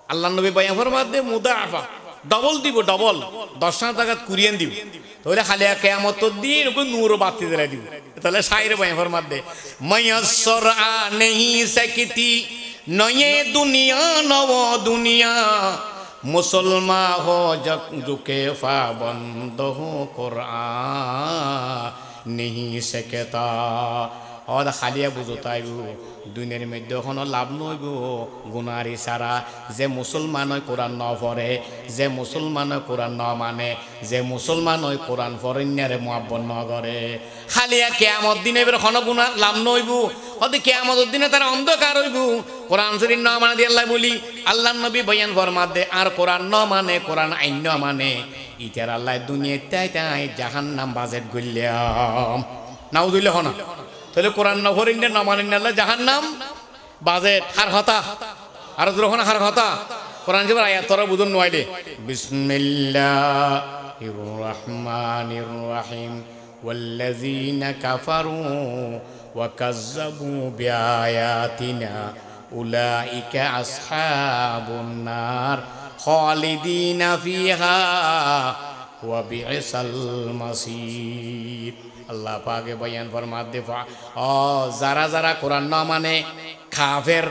আল্লাহ নবী বয়ান ফরমাতে মুদাআফা ডবল দিব ডবল 10 টাকা কুরিয়ান দিব তাহলে খালি কিয়ামতের দিন ওকে নূর বাতি জ্বালাই দিব তাহলে শায়রে বয়ান ফরমাতে মায়াসর আ নেহি সকতি নয়ে দুনিয়া নব দুনিয়া মুসলমান হো জুকে পাবন্দ হো কোরআন নেহি সকতা और खालिया बुझोताइब दुनियार मध्य एखोनो लाभ नइब गुनारी सारा जे मुसलमान कुरान न पढ़े जे मुसलमान कुरान न माने जे मुसलमान कुरान पढ़न्यारे मुआब्बत न करे खालिया कियामत दिने एबार कोनो गुनाह लाभ नइब हदे कियामतेर दिने तारा अंधकार हइब कुरान शरीफ न माने दि आल्लाह बोली आल्लाहर नबी बयान फरमाते आर कुरान न माने कुरान आइन न माने इतार आल्लाह दुनियाते ताई জাহান্নাম বাজেট গইলাম নাউযুবিল্লাহ না তাহলে কোরআন না পড়িলে না মানেন আল্লাহ জাহান্নাম বাজেট হার কথা আর যখন হার কথা কোরআন যে আয়াত তোরা বুঝুন নইলে বিসমিল্লাহির রহমানির রহিম ওয়াল্লাযিনা কাফারু ওয়া কাযযাবু বিআয়াতিনা উলাইকা আসহাবুন নার খালিদিনা ফিহা ওয়া বিইসাল মাসির अल्लाह पाके बयान फरमाते जरा जरा कुरान न माने काफेर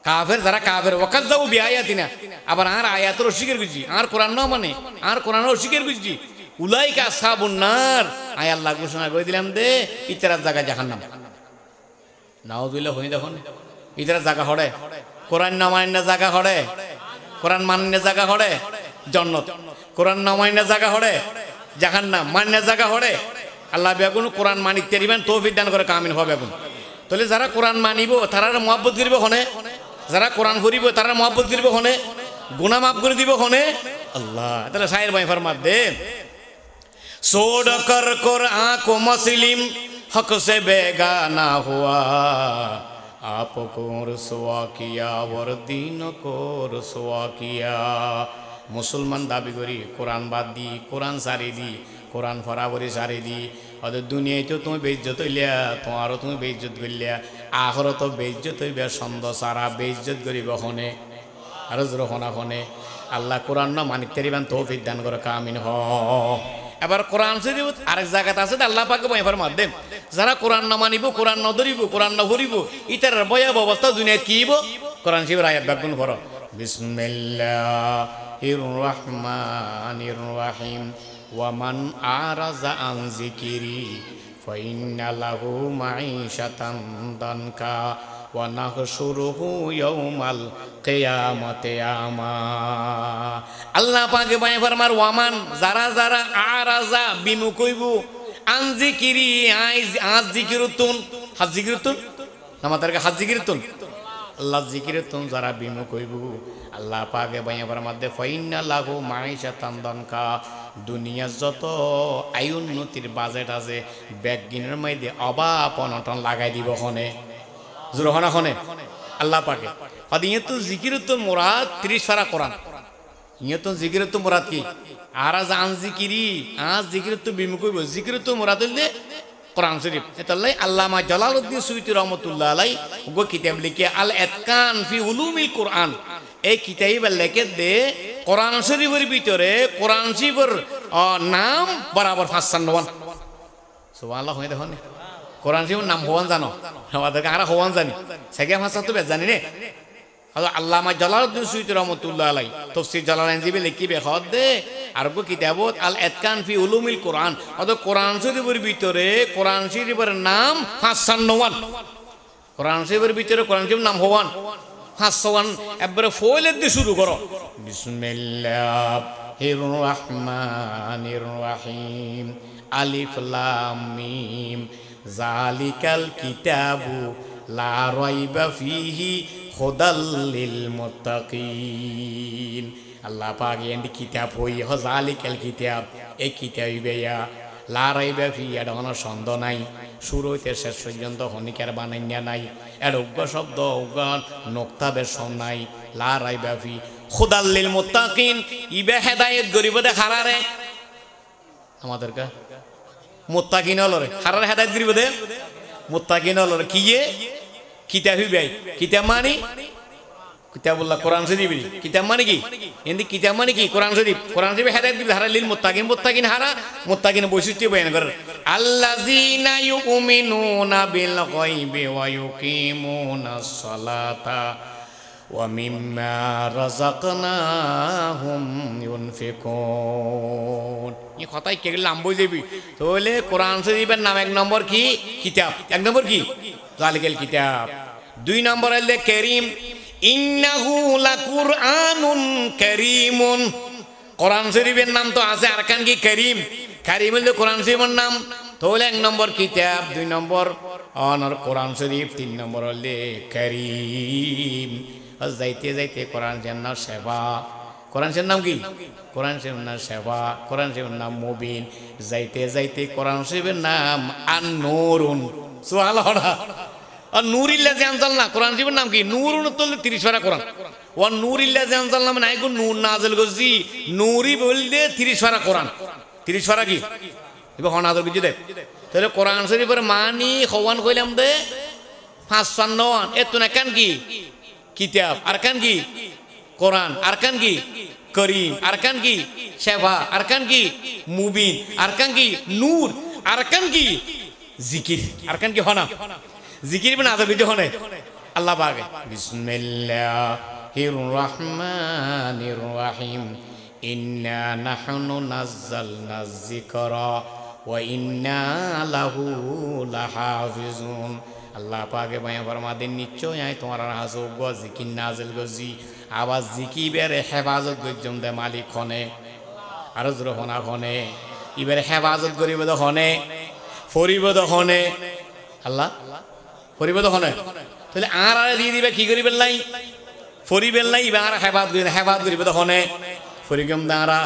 काफेर जरा काफेर वकज़्ज़बू बिआयातिना आबार आर आयातेर अस्वीकार करछि आर कुरान न माने आर कुरान अस्वीकार करछि उलाइका असहाबुन नार आय आल्लाह घोषणा करे दिलाम दे इतरा জায়গা জাহান্নাম नाउजुबिल्लाह হই দেখুন ইতরা জায়গা হড়ে কুরআন ন মানে জায়গা হড়ে কুরআন মানে জায়গা হড়ে জান্নাত কুরআন ন মানে জায়গা হড়ে জাহান্নাম মানে জায়গা হড়ে আল্লাহ বেগুন কোরআন মানিক তেরিবেন তৌফিক দান করে কামিল হবে বেগুন তাহলে যারা কোরআন মানিব তারার মুহাব্বত করিব হনে যারা কোরআন পড়িব তারার মুহাব্বত করিব হনে গুনাহ মাফ করে দিব হনে আল্লাহ তাহলে শায়ের ভাই ফরমাত দে सोड कर कुरान को मुस्लिम हक से बेगाना हुआ आपको रसवा किया और दीन को रसवा किया मुसलमान दाबी करी कुरान बाद दी कुरान सारी दी कुरान फराबरी सारी दी और दुनिया तो तुम्हें बेइज्जत हইলা तुम्हारो तुम्हें बेइज्जत करलिया आखिरत तो बेइज्जत हইবে সন্দ সারা बेइज्जत करी बहने আর জোরহনে আল্লাহ কোরআন না মানিক তেরিবান তৌফিক দান করে কামিন হ। এবার কোরআন শরীফ আরেক জায়গাতে আছে আল্লাহ পাকে বয়ার মাধ্যম যারা কোরআন না মানিব কোরআন না ধরিব কোরআন না ভরিব ইতার ভয়াবহ অবস্থা দুনিয়ায় কি হইব কোরআন শরীফের আয়াত ব্যাখ্যান করো বিসমিল্লাহির রহমানির রহিম ওয়া মান আরাজা আন যিকরি ফাইন্না লাহু মাঈশাতান দানকা ওয়া নাহশুরুহু ইয়াউমাল কিয়ামাতি আমা। আল্লাহ পাকে বায় ফরমার ওয়ামান যারা যারা আরাজা বিমুখ হইব আন যিকরি আজ যিকিরতুন হাজ যিকিরতুন আমাদেরকে হাজ যিকিরতুন আল্লাহ যিকিরতুন যারা বিমুখ হইব আল্লাহ পাকে বায় ফরমার দে ফাইন্না লাহু মাঈশাতান দানকা দুনিয়ার যত আয় উন্নতির বাজেট আছে ব্যাগিনের মধ্যে অভাব অনটন লাগাই দিব খনে জোরহনা খনে আল্লাহ পাকে আর ইয়ে তো জিকিরতুন মুরাদ 30 পারা কোরআন ইয়ে তো জিকিরতুন মুরাদ কি আর আজ আন জিকিরি আজ জিকিরতুন বিমুখ হইব জিকিরতুন মুরাদ হইলে কোরআন শরীফ এতাল্লাই আল্লামা জালালউদ্দিন সুয়ুতী রাহমাতুল্লাহ আলাইহি গো কিতাব লিখে আল ইতকান ফি উলুমিল কোরআন এই কিতাব লেখে দে কোরআন শরীফের ভিতরে কোরআন শরীফের নাম বরাবর 55 সুবহানাল্লাহ হই দেখুন কোরআন শরীফের নাম হওয়ান জানো আমাদের আর হওয়ান জানি সেকে ভাষা তো বেশ জানি রে আল্লামা জালালউদ্দিন সুয়ুতী রাহমাতুল্লাহ আলাইহি তাফসীর জালালাইন জিবে লিখিবে হদ দে আর গো কিতাবত আল ইতকান ফি উলুমিল কোরআন অত কোরআন শরীফের ভিতরে কোরআন শরীফের নাম 55 কোরআন শরীফের ভিতরে কোরআন শরীফের নাম হওয়ান 55 একবারে ফয়লে দিয়ে শুরু করো বিসমিল্লাহির রহমানির রহিম আলিফ লাম মিম যালিকাল কিতাবু লা রাইবা ফিহি হুদাল লিল মুত্তাকিন। আল্লাহ পাক এন্ড কিতাব হই যালিকাল কিতাব এই কিতাব বেয়া লা রাইবা ফিহি এটা কোনো সন্দেহ নাই শুরু হইতে শেষ পর্যন্ত হনিকার বানাইয়া নাই এর উগ্র শব্দ উগ্র নোক্তা বেশন নাই লা রাইবা ফি হুদাল লিল মুত্তাকিন ইবে হেদায়েত গরিব দে হারারে আমাদের কা মুত্তাকিন হলরে হারারে হেদায়েত গরিব দে মুত্তাকিন হলরে কিয়ে কিতাব হইবে কিতাব মানে কিতাবুল্লাহ কোরআন শরীফ কিতাব মানে কি এন্দি কিতাব মানে কি কোরআন শরীফ কোরআন শরীফ হেদায়েত দিবে হারা লিল মুত্তাকিন মুত্তাকিন হারা মুত্তাকিন বৈশিষ্ট্য বয়ান করে আল্লাযীনা ইউমিনুনা বিল গায়বি ওয়া ইউকিমুনাস সালাতা ওয়া মিম্মা রাযাকনাহুম ইউনফিকুন। এই কথাই কে লাম্বই যাবি তাহলে কোরআন শরীফের নাম এক নম্বর কি কিতাব এক নম্বর কি যালিকাল কিতাব দুই নম্বর হলো কারীম ইন্নাহু লাকুরআনুন কারীমুন কোরআন শরীফের নাম তো আছে আরকান কি কারীম কারীম হলো কোরআন শরীফের নাম তাহলে এক নম্বর কিতাব দুই নম্বর অনর কোরআন শরীফ তিন নম্বর হলো কারীম। যাইতে যাইতে কোরআন শরীফের সেবা কোরআন শরীফের নাম কি কোরআন শরীফের নাম সেবা কোরআন শরীফের নাম মুবিন যাইতে যাইতে কোরআন শরীফের নাম আন-নূরুন সুবহানাল্লাহ আর নূরিল্লাহ জানজাল না কোরআন শরীফের নাম কি নূরুন তো 30 পারা কোরআন ও নূরিল্লাহ জানজাল নাম নাই গো নূর নাজিল গজি নূরি বললে 30 পারা কোরআন 30 পারা কি এবে হনাজল গজি দে তাহলে কোরআন শরীফের মানি হওয়ান কইলাম দে 55 এত না কান কি কিতাব আর কান কি কোরআন আর কান কি করিম আর কান কি সেবা আর কান কি মুবিন আর কান কি নূর আর কান কি জিকির আর কান কি হনা জিকির বিনা আদব কিছু হনে আল্লাহ পাকে বিসমিল্লাহির রহমানির রহিম ইন্না নাহনু নাযালনাজ যিকরা ওয়া ইন্না লাহু লাহাফিজুন। আল্লাহ পাকে বায়া ফরমাদেন নিশ্চয় আই তোমার হাজব গো জিকির নাজিল গজি আওয়াজ জিকিবের হেফাজত গজম দে মালিক খনে আর জরহনা খনে ইবের হেফাজত করিব দখনে ফরিব দখনে আল্লাহ ফরিব দখনে তাহলে আর দিয়ে দিবে কি করিবেন নাই ফরিবেন নাই আর হেফাজত করিব দখনে ফরিগম দাঁড়া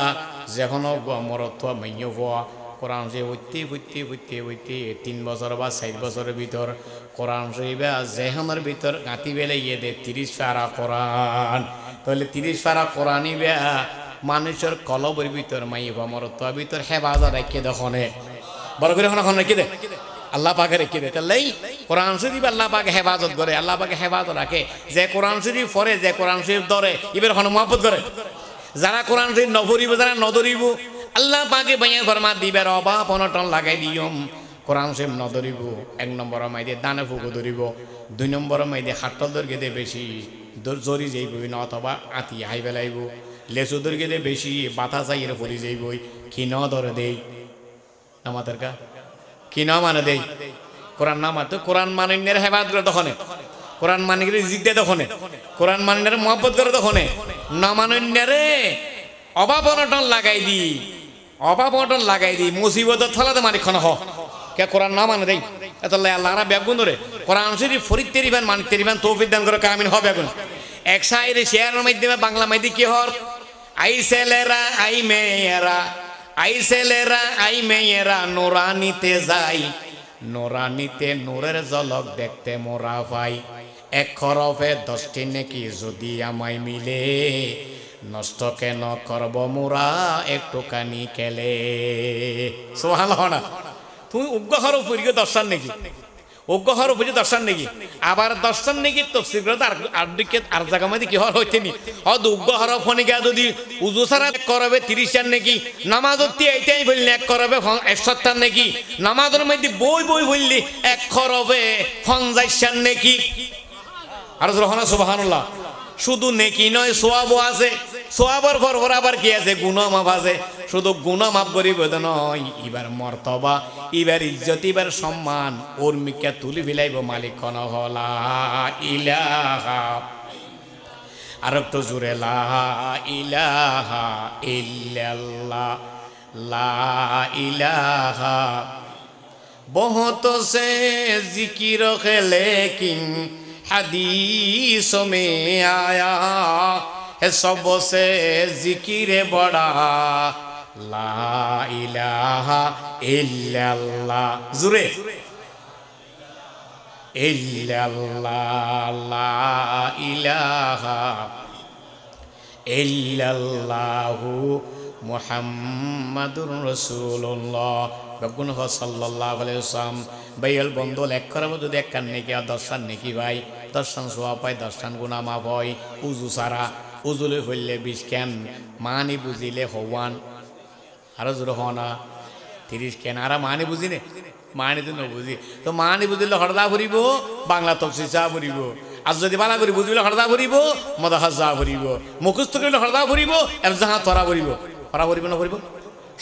যেখনো মরত মাইয় হওয়া কোরআন শরীফ হইতে 3 বছর বা 4 বছরের ভিতর কোরআন শরীফ যেহনের ভিতর গাঁতি বেলে গিয়ে দে 30 পারা কোরআন তাহলে 30 পারা কোরআনই বে মানুষের কলবের ভিতর মাইবা মরত ভিতর হেফাজত রেখে দখনে বড় করে রেখে দে আল্লাহ পাকে রেখে দে তাহলে কোরআন শরীফ আল্লাহ পাকে হেফাজত করে, আল্লাহ পাকে হেফাজত রাখে। যে কোরআন শরীফ পড়ে, যে কোরআন শরীফ ধরে, এবার হন মহব্বত করে। যারা কোরআন শরীফ নধরিব, যারা নধরিব, আল্লাহ পাকে বাইয়া ফরমা দিবের অভাব অনটন লাগাই দিয়ম। কোরআন শরীফ নধরিব, 1 নম্বর মাইদে দানে ফুকু ধরিব, 2 নম্বর মাইদে হাট্টল দৈর্ঘ্যে দে বেশি জরি যাইব না, অথবা আতি হাই বেলাইব। লেচু দৈর্ঘ্যে দে বেশি বাতাস আইয়ের পরি যাইবই। কি ন ধরে দেই আমাদের কা কি ন মানে দেই কোরআন না মানতে, কোরআন মানিনের হেফাজত করে তখন, কোরআন মানিনের রিজিক দেয় তখন, কোরআন মানিনের মহব্বত করে তখন, না মানিনারে অভাব অনটন লাগাই দি, অভাব অনটন লাগাই দি, মুসিবতের থলাতে মানি খন হ কে কোরআন না মানে দেই। এত আল্লাহরা ব্যাগুন ধরে কোরআন শরীফ ফরিদ তেরিবান মানিক তেরিবান তৌফিক দান করে কামিন হবে এখন। এক সাইরে শেয়ারের মাধ্যমে বাংলা মাইদি কি হর, আই ছেলেরা আই মেয়েরা, আই ছেলেরা আই মেয়েরা নোরানিতে যাই, নোরানিতে নূরের ঝলক দেখতে মোরা পাই, 1 খরফে 10টি নেকি যদি আমায় মিলে, নষ্ট কেন করব মোরা একটুখানি কেলে। সুবহানাল্লাহ না তুমি উগ্র হরফ পড়িয়ে দর্শন নাকি, উগ্র হরফ পড়িয়ে দর্শন নাকি, আবার দর্শন নাকি তফসির করে আর দিকে আর জায়গা মধ্যে কি হর হইতে নি হদ উগ্র হরফ হনিকা যদি উজু ছাড়া করবে 30 নাকি, নামাজত এইটাই বললে 1 করবে 170 নাকি, নামাজের মধ্যে বই বই বললি 1 করবে 50 নাকি। আর রহনা সুবহানাল্লাহ, শুধু নেকি নয় সোয়াবও আছে, সোয়াবর পর আবার কি আছে গুনাহ মাফ আছে। শুধু গুনাহ মাফ করিব নয়, এবার মর্তবা, এবার ইজ্জত, এবার সম্মান ওর মিকা তুলি ফিলাইব মালিক কোন হলা ইলাহা, আর একটু জোরে লা ইলাহা ইল্লাল্লাহ, লা ইলাহা বহুত সে জিকির কে লেকিন हदीस में आया है सबसे जिक्र बड़ा ला इलाहा इल्लल्लाह, जुरे इल्लल्लाह, ला इलाहा इल्लल्लाहु मुहम्मदुर रसूलुल्लाह বেগুন সাল্লাল্লাহু আলাইহি ওয়াসাল্লাম। বাইল বন্ধল 1 করব যদি 1 কান নেকি আর 10 নেকি ভাই, 10 সওয়াব পাই, 10 গুনাহ মাফ হয়। উজু সারা, উজুলে হইলে 20 কেন, মানি বুঝিলে হওয়ান আর জোর হনা 30 কেন, আর মানি বুঝিনে মানি তো নবুঝি তো মানি বুঝিলে হরদা ভরিব, বাংলা তফসির চা ভরিব, আর যদি বালা করি বুঝিলে হরদা ভরিব, মদাহাজ যা ভরিব, মুখস্থ করিলে হরদা ভরিব, এফজাহা তরা ভরিব, ফরা ভরিব না ভরিব,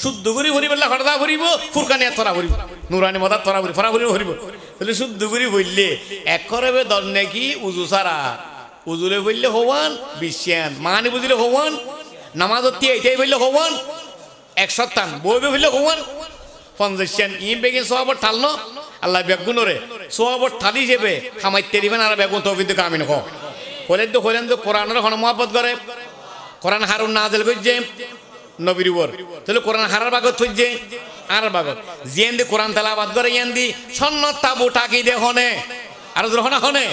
শুদ্ধ করি ভরিব, হরদা ভরিব, ফুরকানি তরা ভরিব, নুরানি মদা তরা ভরিব, ফরা ভরিব ভরিব। তাহলে শুদ্ধ করি বললে 1 করবে 10 নাকি উজু সারা, উজুলে বললে হওয়ান 20 মানি বুঝিলে হওয়ান, নামাজত এইটাই বললে হওয়ান 170, বইবে বললে হওয়ান 50। ই বেগে সওয়াবর ঠাল ন আল্লাহ বেগুনরে সওয়াবর ঠালি যাবে খামাইতে দিবেন, আর বেগুন তৌফিক কামিন হ কইলেন তো কোরআনের হন মহব্বত করে, কোরআন হারুন নাজিল কইছে নবীর উপর, তাহলে কোরআন হারার বাগত হইছে আর বাগত জিয়েন্দি কোরআন তেলাওয়াত করে ইয়ান্দি সন্নত তাবু টাকি দে হনে আর যখন হনে,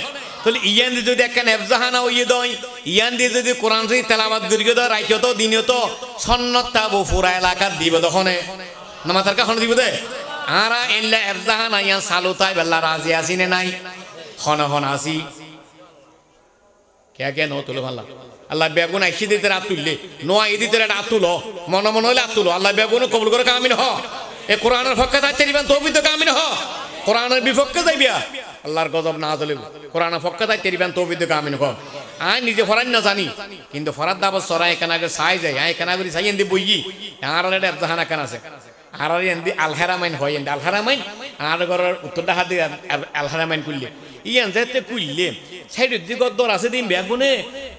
তাহলে ইয়ান্দি যদি একখান এফজাহানা হইয়ে দয়, ইয়ান্দি যদি কোরআন শরীফ তেলাওয়াত করিয়ে দয় রাইতো তো দিনে তো সন্নত তাবু পুরা এলাকা দিব তখনে নামাজের কাখন দিব দে, আরা এল্লা এফজাহানা ইয়ান সালু তাই বেল্লা রাজি আসি নে নাই, হন হন আসি কে কে নো তুলে ভাল্লা আল্লাহ বেগুন আইসি দিতে রাত তুললে নোয়া দিতে রাত তুলো, মন মন হইলে রাত তুলো, আল্লাহ বেগুন কবুল করে কামিন হ। এ কোরআনের পক্ষে থাকতে দিবেন তৌফিক কামিন হ, কোরআনের বিপক্ষে যাইবিয়া আল্লাহর গজব না চলে, কোরআনের পক্ষে থাকতে দিবেন তৌফিক কামিন হ। আই নিজে ফরান না জানি, কিন্তু ফরাদ দাবত সরা এখানে আগে চাই যায়, আই এখানে আগে চাই এন্দি বইগি আর জাহান এখান আছে, আর এন্দি আলহারামাইন হয়, এন্দি আলহারামাইন আর ঘরের উত্তরটা হাত দিয়ে আলহারামাইন করলে ইয়ান যাইতে কুইলে সাইডের দিকে দর আছে দিন বেগুনে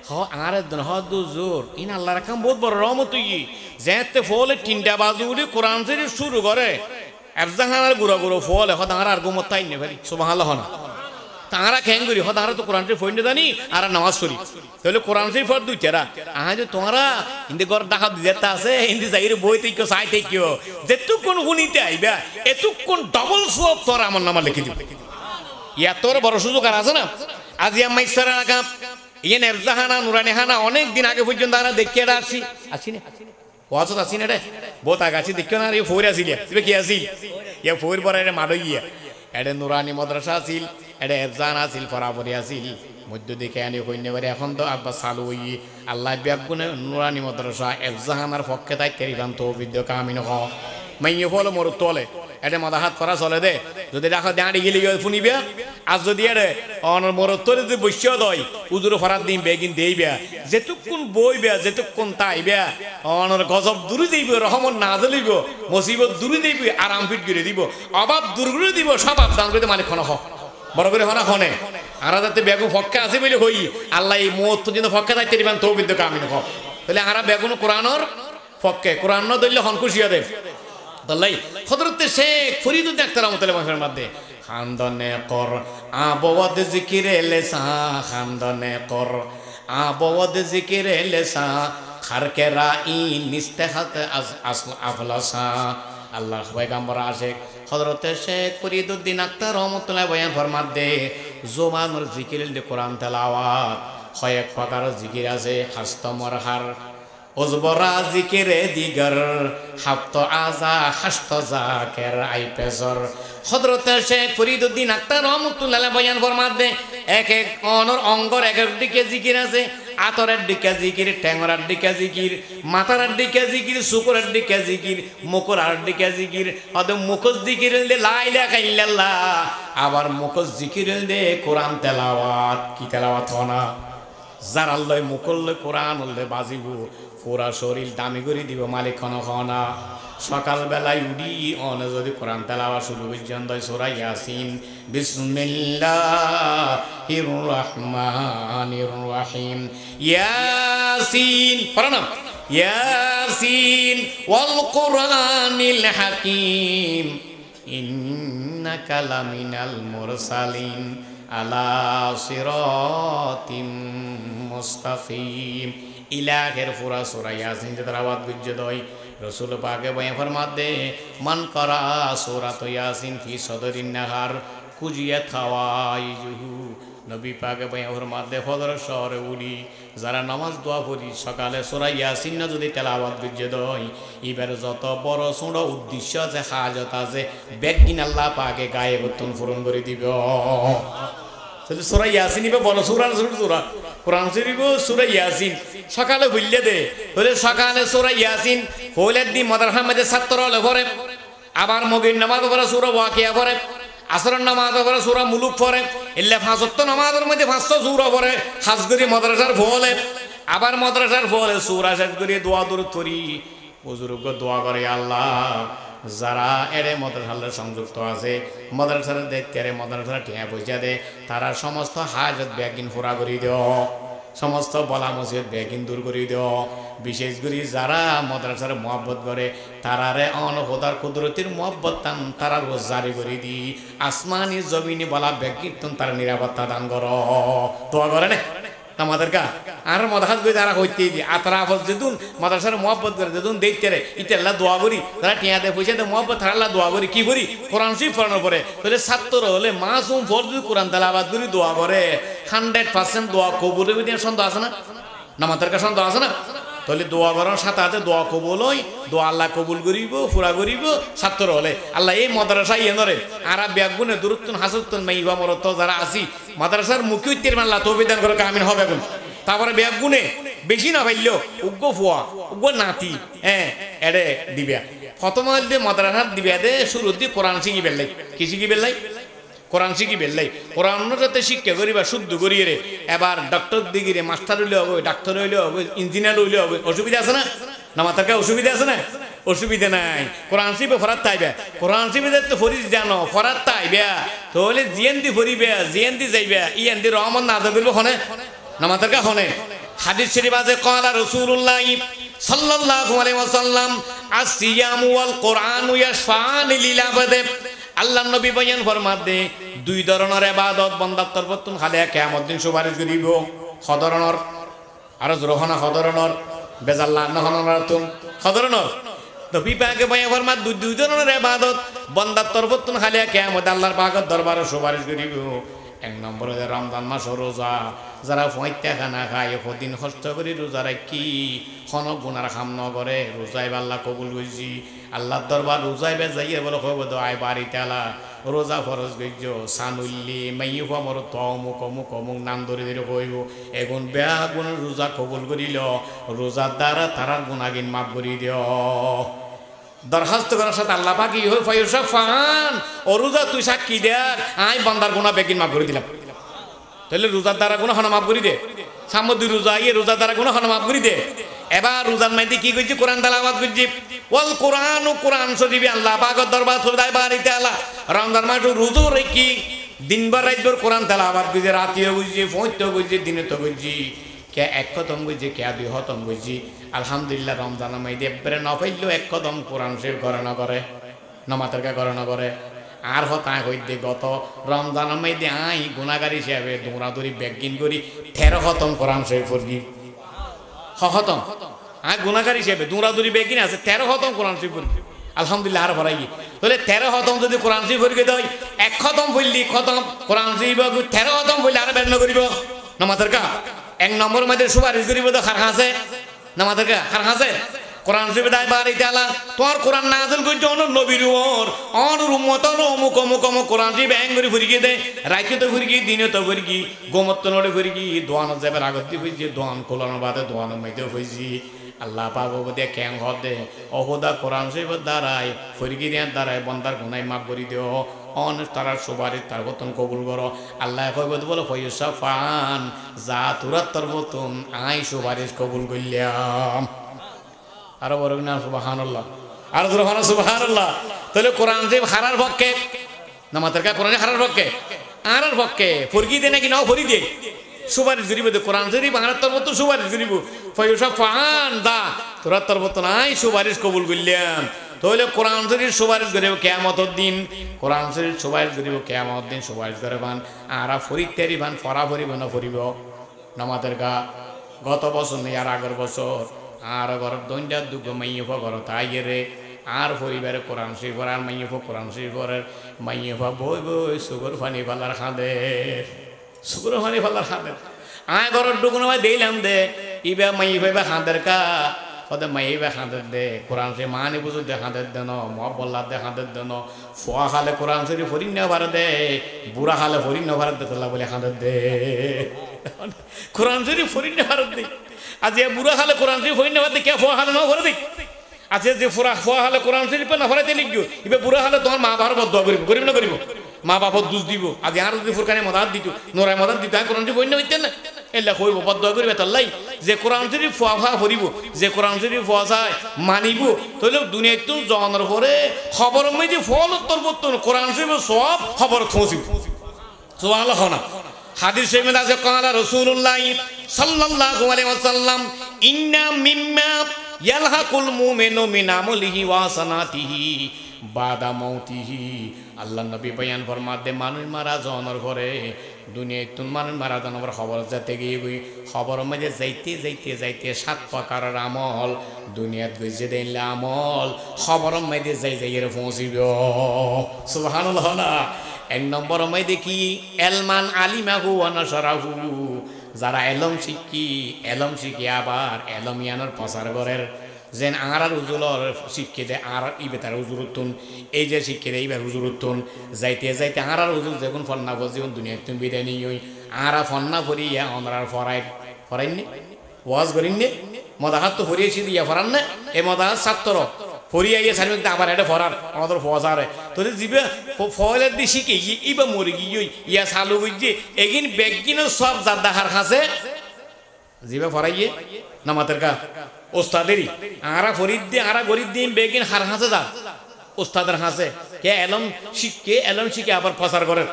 হ আর একজন হ দুজোর ইন আল্লাহ রাখাম বহুত বড় রহমত ই যেতে ফলে 3টা বাজু উঠে কোরআন শরীফ শুরু করে এফজাহানার গুড়া গুড়ো ফলে হ তাহার আর গুমত তাই নে ভাই সুবহানাল্লাহ না তাহারা খেং করি হ তাহারা তো কোরআন শরীফ ফইনে জানি আর নামাজ পড়ি, তাহলে কোরআন শরীফ ফর দুইটারা আহা যে তোমরা ইন্দে ঘর ডাকা যেতে আছে ইন্দি যাইরে বই থেকে চাই থেকে যেটুকুন শুনিতে আইবা এটুকুন ডবল সওয়াব তোর আমার নামে লিখে দিবে, ইয়া তোর বড় সুযোগ আর আছে না। আজি আমি ইসরা রাখাম ইয়েন এফজাহানা নুরানি হানা অনেক দিন আগে পর্যন্ত আমরা দেখিয়ে আসছি আসি না ওয়াজত আসি না রে বহুত আগে আছি দেখিও না রে ফোর আসিলিয়া তুমি কি আসি ইয়া ফোর পরে মাডো গিয়া এডে নুরানি মাদ্রাসা আছিল এডে এফজান আছিল পরাপরি আছিল মধ্য দিকে আনি কইনে এখন তো আব্বা চালু হই আল্লাহ ব্যাগুনে নুরানি মাদ্রাসা এফজাহানার পক্ষে তাই তেরিবান তৌফিক দিও কামিন হ মাইয়ে ফলো মোর তোলে এটা মাথা হাত করা চলে দে যদি দেখো দাঁড়ি গেলি শুনিবে আর যদি এরে অনর মোর তোলে যদি বসিয়া দয় উজুর ফরাত দিন বেগিন দেইবে যেটুকুন বইবে যেটুকুন তাইবে অনর গজব দূরে যাইব রহমত না জ্বলিব মুসিবত দূরে যাইব আরাম ফিট করে দিব অভাব দূর করে দিব সব আবদান করে মালিক খন হ বড় করে হনা খনে আর যাতে বেগু ফক্কে আছে বলে হই আল্লাহ এই মুহূর্ত পর্যন্ত ফক্কে থাকতে দিবেন তো কিন্তু কামিন হ তাহলে আরা বেগুন কোরআনর ফক্কে কোরআন ন দইলে হন খুশিয়া দেব তাল্লাই হযরত শেখ ফরিদুদ্দিন আখতার রহমাতুল্লাহ মাহফিলের মধ্যে খানদনে কর আবওয়াদ জিকিরে লেসা খানদনে কর আবওয়াদ জিকিরে লেসা খারকে রাই নিস্তেহাত আসল আফলাসা আল্লাহ পয়গম্বর আশিক হযরত শেখ ফরিদুদ্দিন আখতার রহমাতুল্লাহ বয়ান ফরমাতে জোবানুর জিকির দে কোরআন তেলাওয়াত কয়েক প্রকার জিকির আছে হাস্তমর হার ওজবরা জিকিরে দিগর হাফত আজা হাস্ত জাকের আই পেজর হযরত শেখ ফরিদুদ্দিন আখতার রহমাতুল্লাহ বয়ান ফরমাতে এক এক অনর অঙ্গর এক এক দিকে জিকির আছে আতরের দিকে জিকির ট্যাংরার দিকে জিকির মাথার দিকে জিকির শুকুরের দিকে জিকির মুকুরার দিকে জিকির অদ মুখজ জিকির লা ইলাহা ইল্লাল্লাহ আবার মুখজ জিকির দে কোরআন তেলাওয়াত কি তেলাওয়াত হনা যার আল্লাহ মুকল্লে কোরআন হলে বাজিব পুরা শরীর দামি করে দিব মালিক হনা সকাল বেলায় উডি অনে যদি কোরআন তেলাওয়াত শুরু করছেন দয় সূরা ইয়াসিন বিসমিল্লাহির রহমানির রহিম ইয়াসিন পড়ানো ইয়াসিন ওয়াল কুরআনিল হাকিম ইন্নাকা লামিনাল মুরসালিন আলা সিরাতিম মুস্তাকিম ইলাহের পুরা সূরা ইয়াসিন যে তেলাওয়াত গুজ্জে দয় রসুল পাকে বয়ান ফরমাতে মান করা সূরাত ইয়াসিন ফি সদরিন নাহার কুজিয়া খাওয়াইজুহু নবী পাকে বয়ান ফরমাতে ফজর শহরে উড়ি যারা নামাজ দোয়া পড়ি সকালে সূরা ইয়াসিন না যদি তেলাওয়াত গুজ্জে দয় এবার যত বড় ছোট উদ্দেশ্য আছে হাজত আছে বেগিন আল্লাহ পাকে গায়ে বর্তন পূরণ করে দিব সূরা ইয়াসিন ইবে বড় সূরা সূরা কোরআন শরীফ সূরা ইয়াসিন সকালে ভুললে দে বলে সকালে সূরা ইয়াসিন হইলে দি মাদ্রাসার মধ্যে ছাত্র হলে পড়ে আবার মগরিব নামাজ পড়ে সূরা ওয়াকিয়া পড়ে আসরের নামাজ পড়ে সূরা মুলুক পড়ে ইল্লা পাঁচ ওয়াক্ত নামাজের মধ্যে 500 সূরা পড়ে হাজগরি মাদ্রাসার ফলে আবার মাদ্রাসার ফলে সূরা শেষ করে দোয়া দরুদ করি বুজুর্গ দোয়া করে আল্লাহ যারা এরে মাদ্রাসার সংযুক্ত আছে মাদ্রাসার দায়িত্বে মাদ্রাসার টিয়া পয়সা দে তারা সমস্ত হাজত ব্যাগিন পুরা করে দিও সমস্ত বলা মসজিদ ব্যাগিন দূর করে দিও বিশেষ করে যারা মাদ্রাসার মহব্বত করে তারারে অনহদার কুদরতির মহব্বত তারা রোজ জারি করে দি আসমানি জমিনি বলা ব্যাগিন তারা নিরাপত্তা দান করো দোয়া করে না আমাদের কা আর মাদ্রাসাত গই তারা হইতে দি আতরাফত যেদুন মাদ্রাসার মহব্বত করে যেদুন দেখতে রে ইতাল্লাহ দোয়া করি তারা টিয়া দে পয়সা দে মহব্বত তারা দোয়া করি কি করি কোরআন শরীফ পড়ানোর পরে তাহলে ছাত্র হলে মাসুম ফরজ কোরআন তেলাওয়াত করি দোয়া করে 100% দোয়া কবুল হবে দিয়ে সন্দেহ আছে না আমাদের কা সন্দেহ আছে না তাহলে দোয়া করার সাথে সাথে দোয়া কবুল হয় দোয়া আল্লাহ কবুল করিব পুরা করিব ছাত্র হলে আল্লাহ এই মাদ্রাসায় এনরে আর ব্যাগুনে দুরুত্তুন হাসুত্তুন মাইবা মরত যারা আসি মাদ্রাসার মুখী উত্তর আল্লাহ তৌফিক দান করে কামিন হবে এখন তারপরে ব্যাগুনে বেশি না পাইলেও উগ্র ফুয়া উগ্র নাতি এডে দিবে প্রথম দিয়ে মাদ্রাসার দিবে দে শুরু দিয়ে কোরআন শিখি বেললাই কি শিখি বেললাই কোরআন শিখি বেললাই কোরআন যাতে শিক্ষা করিবা শুদ্ধ করিয়ে রে এবার ডক্টর দিগিরে মাস্টার হইলে হবে ডাক্তার হইলে হবে ইঞ্জিনিয়ার হইলে হবে অসুবিধা আছে না মাতার কা অসুবিধা আছে না অসুবিধা নাই কোরআন শিখবে ফরাত তাইবে কোরআন শিখবে তো ফরিজ জানো ফরাত তাইবে তাহলে জিএনদি ফরিবে জিএনদি যাইবে ইএনদি রহমান না যাবে হনে মাতার কা হনে হাদিস শরীফ আছে ক্বালা রাসূলুল্লাহ সাল্লাল্লাহু আলাইহি ওয়াসাল্লাম আসিয়ামু ওয়াল কুরআনু ইয়াশফানি লিল আবদ আল্লাহ নবী বয়ান ফরমাতে দুই ধরনের ইবাদত বান্দার তরফতুন খালি কিয়ামত দিন সুপারিশ করিব খদরনর আর জরহনা খদরনর বেজাল্লাহ নহনরাতুন খদরনর নবী পাকে বয়ান ফরমাত দুই ধরনের ইবাদত বান্দার তরফতুন খালি কিয়ামত আল্লাহর পাকের দরবারে সুপারিশ করিব এক নম্বরে রমজান মাস রোজা যারা ফয়তা খানা খায় দিন কষ্ট করে রোজা রাখি কোনো গুনার কাম নকরে রোজাই আল্লাহ কবুল হইছি আল্লাহর দরবার রোজাইবে যাইয়ে বলে কইব দোয়াই বাড়িতে আলা রোজা ফরজ গইজ সানুল্লি মাইয়ুফা মর তমু কমু কমু নাম ধরে ধরে কইব এখন বেয়া গুণ রোজা কবুল করিল রোজার দ্বারা তারার গুণাগিন মাফ করি দিও দরখাস্ত করার সাথে আল্লাহ পাক কি হয় ফায়ুসা ফান ও রোজা তুই সাক্ষী দেখ আই বান্দার গুনাহ বেগিন মাফ করে দিলাম তাহলে রোজার দ্বারা গুনাহ মাফ করে দে সামুদ্রি রোজা ইয়ে রোজার দ্বারা গুনাহ মাফ করে দে এবার রোজার মধ্যে কি কইছি কোরআন তেলাওয়াত কইছি ওয়াল কোরআন ও কোরআন শরীফে আল্লাহ পাকের দরবার সদাই বাড়িতে আলা রমজান মাস রোজা রেখি দিনভর রাতভর কোরআন তেলাওয়াত কইছি রাতেও কইছি ফজরও কইছি দিনে তো কইছি কে এক খতম কইছি কে দুই খতম কইছি আলহামদুলিল্লাহ রমজানের মধ্যে এবারে নফাইলো এক খতম কোরআন শরীফ করে না করে নামাজের কা করে না করে আর হতা হইতে গত রমজানের মধ্যে আই গুনাহগার হিসাবে দৌড়াদৌড়ি ব্যাগিন করি 13 খতম কোরআন শরীফ পড়ি খতম আই গুনাহগার হিসাবে দৌড়াদৌড়ি ব্যাগিন আছে 13 খতম কোরআন শরীফ পড়ি আলহামদুলিল্লাহ আর ভরাই তাহলে 13 খতম যদি কোরআন শরীফ পড়ি দেয় এক খতম পড়লি খতম কোরআন শরীফ 13 খতম পড়লি আর বের না করিব নামাজের কা এক নম্বর মধ্যে সুপারিশ করিব তো খার খাসে নামাজের কা খার খাসে কোরআন শরীফ দাই বাড়িতে আলা তোর কোরআন নাযিল কইছ অন নবীর ওর অন উম্মত অমুক অমুক অমুক কোরআন শরীফ ব্যাং করে ফুরিয়ে দে রাইতে তো ফুরিয়ে দিনে তো ফুরিয়ে গোমত্ত নড়ে ফুরিয়ে দোয়ান যাবে আগত হইছে দোয়ান কোলানো বাদে দোয়ান মধ্যে হইছি আল্লাহ পাক ওবদে ক্যাং হদে অহদা কোরআন শরীফ দ্বারাই ফুরিয়ে দেন দ্বারাই বন্দার গুনাহ মাফ করে দিও অন তারার সুপারিশ তার বতন কবুল করো আল্লাহ কইব বলো ফয়ুসা ফান যা তুরাত তোর বতন আই সুপারিশ কবুল কইলাম আর বড় না সুবহানাল্লাহ আর সুবহানাল্লাহ সুবহানাল্লাহ তাহলে কোরআন শরীফ হারার পক্ষে নামাজের কা কোরআন হারার পক্ষে আরার পক্ষে ফরকি দে নাকি নাও ফরি দে সুপারিশ করিব দে কোরআন শরীফ হারার তোর মত সুপারিশ করিব ফয়ুসা ফান দা তোরা তোর মত নাই সুপারিশ কবুল কইলাম তাহলে কোরআন শরীফ সুপারিশ করিব কিয়ামতের দিন কোরআন শরীফ সুপারিশ করিব কিয়ামতের দিন সুপারিশ করবান আরা ফরিতেরি বান ফরা ফরিব না ফরিব নামাজের কা গত বছর নেই আর আগের বছর আর ঘর দৈন্যা দুঃখ মাইয়ফা ঘর তাই রে আর পরিবারে কোরআন শরীফ আর মাইয়ফা কোরআন শরীফের মাইয়ফা বই বই সুগর ফানি ফালার খাঁদে সুগর ফানি ফালার খাঁদে আয় ঘরের ডুকুন দিলাম দে ইবা মাইয়ফা খাঁদের কা ওদের মাইবা খাঁদের দে কোরআন শরীফ মানি বুঝু দে খাঁদের দেন মহব্বল্লা দে খাঁদের দেন ফোয়া খালে কোরআন শরীফ ফরিন নেবার দে বুড়া খালে ফরিন নেবার দে তোলা বলে খাঁদের দে কোরআন শরীফ ফরিন নেবার দে আজ এ বুড়া খালে কোরআন শরীফ ফরিন নেবার দে কে ফোয়া খালে না করে দে আজ যে ফোয়া খালে কোরআন শরীফ না ফরাইতে লিখবো এবার বুড়া খালে তোমার মা বাবার বদ করিব করিব না করিব মা বাবার দুষ দিব আজ আর যদি ফুরকানে মদাত দিত নোরাই মদাত দিত কোরআন শরীফ ফরিন হইতেন না এলা কইব বদ করিবে তাল্লাই যে কোরআন শরীফ ফোয়া ফা ফরিব যে কোরআন শরীফ ফোয়া চায় মানিব তাহলে দুনিয়ায় তো জনের পরে খবর মধ্যে ফল উত্তর কোরআন শরীফ সব খবর পৌঁছিব সুবহানাল্লাহ না হাদিস শরীফে আছে ক্বালা রাসূলুল্লাহ সাল্লাল্লাহু আলাইহি ওয়াসাল্লাম ইন্না মিম্মা ইয়ালহাকুল মুমিনু মিন আমলিহি ওয়া সানাতিহি বাদা মাউতিহি আল্লাহ নবী বয়ান ফরমাতে মানুষ মারা জনের পরে দুনিয়ায় তুন মানুষ মারা জনের খবর যাতে গিয়ে খবর মধ্যে যাইতে যাইতে যাইতে 7 প্রকারের আমল দুনিয়াত গইছে দেইলে আমল খবর মধ্যে যাই যাই এর পৌঁছিব সুবহানাল্লাহ না এক নম্বর মধ্যে কি এলমান আলিমাহু ওয়া নাশরাহু যারা এলম শিখি আবার এলম ইয়ানোর প্রচার করের যেন আর উজুলর শিক্ষে দেয় আর ইবেতার উজুরুত্তুন এই যে শিক্ষে দেয় এইবার উজুরুত্তুন যাইতে যাইতে আর উজুর যখন ফন্না ফজিউন দুনিয়ায় তুমি বিদায় নিই আর ফন্না ফরিয়া অনরার ফরাইনি ওয়াজ করিননি মদাহাত তো ফরিয়েছি দিয়া ফরান না এই মদাহাত ছাত্র ফরিয়া ইয়ে সার্বিক আবার এটা ফরার আমাদের ফজারে তো জিবে ফলের দিয়ে শিখে ইবা মরে গিয়ে ইয়া চালু বুঝছে এগিন বেগিনও সব যার দেখার খাসে জিবে ফরাইয়ে নামাতের কা ওস্তাদেরই আরা ফরিদ দিয়ে আরা গরিব দিয়ে বেগিন হার হাসে যা ওস্তাদের হাসে কে এলম শিখে আবার প্রচার করে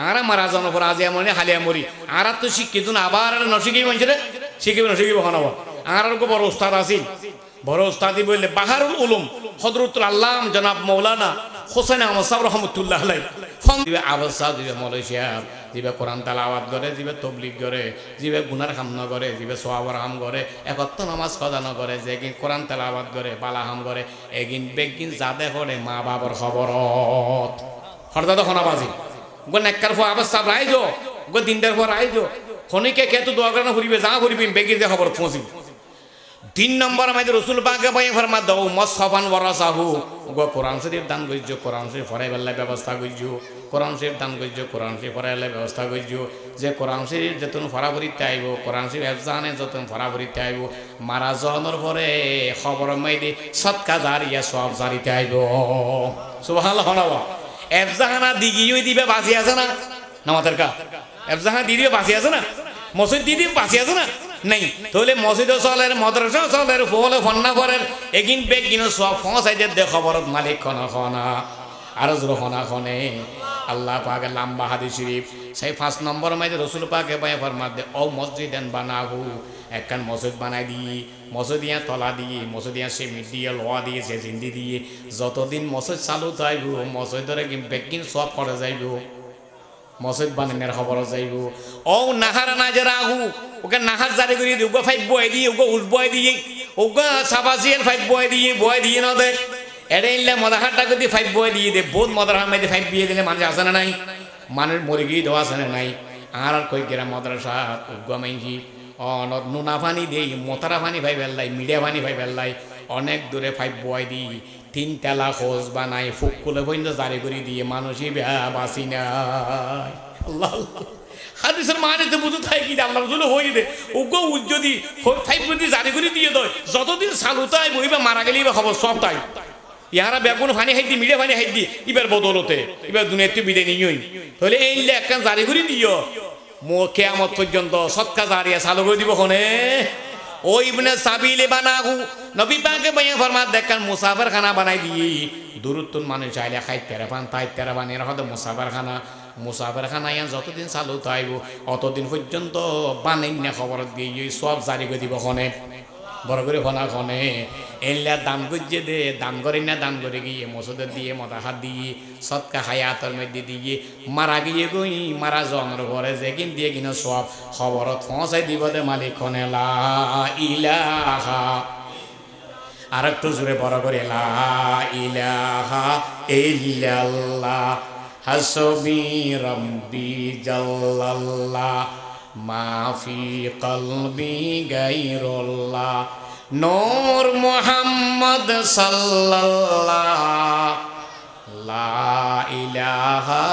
আরা মারা জানো পর আজ এমন হালিয়া মরি আর তো শিখে তুন আবার নশিখি মানছে রে শিখিব হনাব আর বড় ওস্তাদ আসিল বড় ওস্তাদি বললে বাহারুল উলুম হযরতুল আল্লাম জনাব মৌলানা হোসেন আহমদ সাহেব রহমতুল্লাহ আলাইহি ফোন দিবে আওয়াজ সাহেব দিবে মালয়েশিয়া দিবে কোরআন তেলাওয়াত করে দিবে তাবলীগ করে দিবে গুনার কাম ন করে দিবে সওয়াবের কাম করে একত্র নামাজ কাজা ন করে যে কি কোরআন তেলাওয়াত করে বালা কাম করে এগিন বেগিন যাদে করে মা বাবার খবরত হরদা তো খনাবাজি গো নেককার ফো আওয়াজ সাহেব রাইজো গো দিনদার ফো রাইজো খনিকে কে তো দোয়া করে না ফুরিবে যা ফুরিবে বেগিন যে খবর পৌঁছি তিন নম্বর আমাদের রসুল পাকে বই ফরমা দাও মসফান ওয়ারাসাহু গো কোরআন শরীফ দান কইছো কোরআন শরীফ পড়াই বেলা ব্যবস্থা কইছো কোরআন শরীফ দান কইছো কোরআন শরীফ পড়াইলে ব্যবস্থা কইছো যে কোরআন শরীফ যতন ফরাফরিতে আইব কোরআন শরীফ এফজানে যতন ফরাফরিতে আইব মারা জনের পরে খবর মাইদি সৎকা জারিয়া সব জারিতে আইব সুবহানাল্লাহ হনাওয়া এফজাহানা দিগিও দিবে বাজি আছে না নামাতের কা এফজাহানা দিদিও বাজি আছে না মসজিদ দিদি বাজি আছে না নাই তাহলে মসজিদ চলের মাদ্রাসা চলের ফলে ফন্না পরের এগিন বেগ কিন সব ফসাইদের দে খবরত মালিক খনা আর জোর খনে আল্লাহ পাকে লম্বা হাদিস শরীফ সেই 5 নম্বর মাইতে রসুল পাকে বায়া ফরমাত দে ও মসজিদেন বানাবু একখান মসজিদ বানাই দিয়ে মসজিদিয়া তলা দিয়ে মসজিদিয়া সিমেন্ট দিয়ে লোহা দিয়ে সে জিন্দি দিয়ে যতদিন মসজিদ চালু থাকব মসজিদরে বেগিন সব করে যাইব মসজিদ বানানোর খবর যাইব ও নাহারা না যে রাহু ওকে নাহার জারি করে দিয়ে ওকে ফাইভ বয় দিয়ে ওকে উঠ বয় দিয়ে ওকে সাবাসিয়ান ফাইভ বয় দিয়ে না দেখ এটা ইনলে মদাহারটা যদি ফাইভ বয় দিয়ে দে বহুত মদাহার মাইতে ফাইভ দিয়ে দিলে মানুষ আসে না নাই মানুষ মরে গিয়ে দেওয়া আসে না নাই আর কই গেরা মদ্রাসা উগ্গা মাইছি নুনা পানি দেই মতারা পানি ভাই বেল্লাই মিডিয়া পানি ভাই বেল্লাই অনেক দূরে ফাইভ বয় দিই 3 তেলা খোঁজ বানাই ফুকুলে বইন্দ জারি করে দিয়ে মানুষই বাসি নাই আল্লাহ হাদিসের মানে তো বুঝু থাই কি আল্লাহ রাসূল হই দে ওগো যদি ফাইভ যদি জারি করে দিয়ে দয় যতদিন চালু তাই বইবা মারা গেলেই বা খবর সব তাই ইয়ারা বেগুন ফানি হাইদি মিডিয়া ফানি হাইদি এবার বদলতে এবার দুনিয়াতে বিদায় নিই তাহলে এই একখান জারি করে দিও কিয়ামত পর্যন্ত সৎকা জারিয়া চালু করে দিব কোনে ও ইবনে সাবিলে বানাহু নবী পাকে বইয়া ফরমাত দেখেন মুসাফির খানা বানাই দিয়ে দূরত্বন মানুষ চাইলে খাই তেরাপান তাই তেরাপান এর হয়তো মুসাফির খানা ইয়ান যতদিন চালু থাকব অতদিন পর্যন্ত বানাই না খবর দিয়ে সব জারি করে দিব কোনে বড় করে খনা খনে এল্লা দান করছে দে দান করে না দান করে গিয়ে মসজিদে দিয়ে মদাহাত দিয়ে সৎকা হায়াতের মধ্যে দিয়ে মারা গিয়ে গই মারা জনের ঘরে যে কিন দিয়ে কিনা সব খবরত পৌঁছাই দিব দে মালিক খনে লা ইলাহা আর একটু জোরে বড় করে লা ইলাহা ইল্লাল্লাহ হাসবি রাব্বি জাল্লাল্লাহ মাফি কলবি গায়রুল্লাহ নূর মুহাম্মদ সাল্লাল্লাহ লা ইলাহা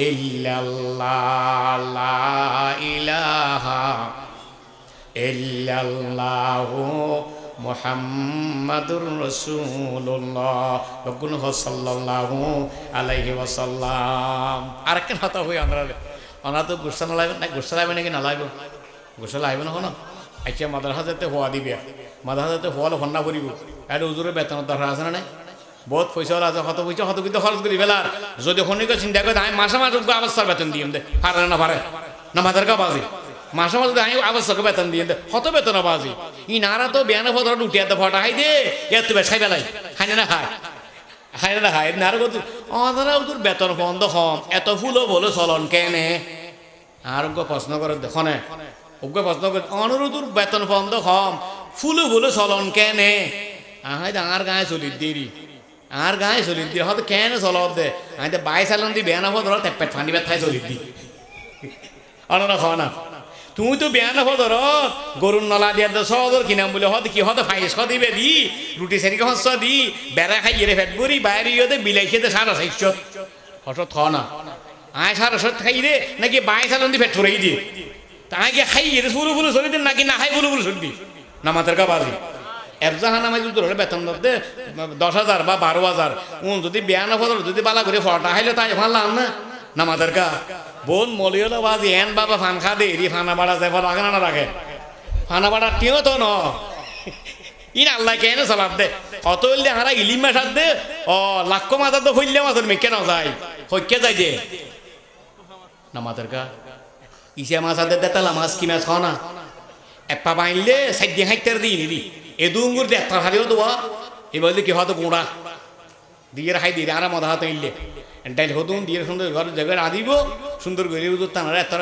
ইল্লাল্লাহ লা ইলাহা ইল্লাল্লাহু মুহাম্মাদুর রাসূলুল্লাহ বকুন সাল্লাল্লাহু আলাইহি ওয়াসাল্লাম আর কেন কথা হই আমরা তো গোসল লাগবে না গোসল লাগবে নাকি না লাগবে গোসল লাগবে না কোনো আচ্ছা মাদ্রাসাতে হওয়া দিবে মাদ্রাসাতে হওয়ালে ফন্না করিব এটা উজুরের বেতনের দরকার আছে না বহুত পয়সা আছে কত পয়সা কত কিন্তু খরচ করি বেলার যদি খনিকে চিন্তা করে আমি মাসে মাসে আবাসার বেতন দিয়ে দে পারে না পারে না মাদার কা বাজি মাসে মাসে আমি আবাসাকে বেতন দিয়ে দে কত বেতন বাজি ই নারা তো বেয়ানো ফটো উঠিয়ে দে ফটা খাই দে এত বেশ খাই বেলাই খাই না খায় হাই না হাই না ওরা ওদের বেতন বন্ধ কম এত ফুলও বলো চলন কেনে আর প্রশ্ন করে দেখনে ওকে প্রশ্ন করে অনুরোধর বেতন বন্ধ কম ফুলও বলো চলন কেনে আহাই আর গায়ে চলিত দেরি আর গায়ে চলিত দিয়ে হয়তো কেনে চলত দে আমি তো 22 সালন দি বেয়া না ধর পেট ফান্ডি বেত খাই চলিত দি অননা খাওয়া না তুমি তো বেয়া না ধর গরুর নলা দিয়া সদর কিনাম বলে হয়তো কি হয়তো ফাইস দিবে দি রুটি সেরিকে হস্য দি বেড়া খাই এরে ফেট বুড়ি বাইরে ইয়ে বিলাই খেতে 650 হসত খাওয়া না আয় 650 খাই রে নাকি 22 সালন দি ফেট ফুরাই দিয়ে তাই কি খাই এরে ফুলু ফুলু চলি দিন নাকি না খাই ফুলু ফুলু চলি না মাথার কা বাজি এফজাহান আমায় যদি ধরে বেতন দে 10,000 বা 12,000 যদি বেয়া না ফদর যদি বালা করে ফটা খাইলে তাই ফানলাম না মাথার কা বোন মলিওলা বাজি এন বাবা ফান খা দে রি ফানা বাড়া যায় রাখে না রাখে ফানা বাড়া টিও তো ন ইন আল্লাহ কেন সালাদ দে অত হইলে হারা ইলিম মাসাদ দে ও লাখ মাথা তো হইলে মাথার মেয়ে কেন যায় হইকে যায় যে না মাথার কা ইসে মাসাদের দেতালা মাছ কি মাছ খাও না এপা বাইলে সাইড দিয়ে হাইটার দিই নিদি এদুঙ্গুর দে একটা হারিও দেওয়া এবার কি হয়তো গোড়া দিয়ে হাই দিয়ে আর মধা হাতে ইলে ডাইল হতুন দিয়ে সুন্দর ঘর জায়গায় আদিব সুন্দর করে টানার এত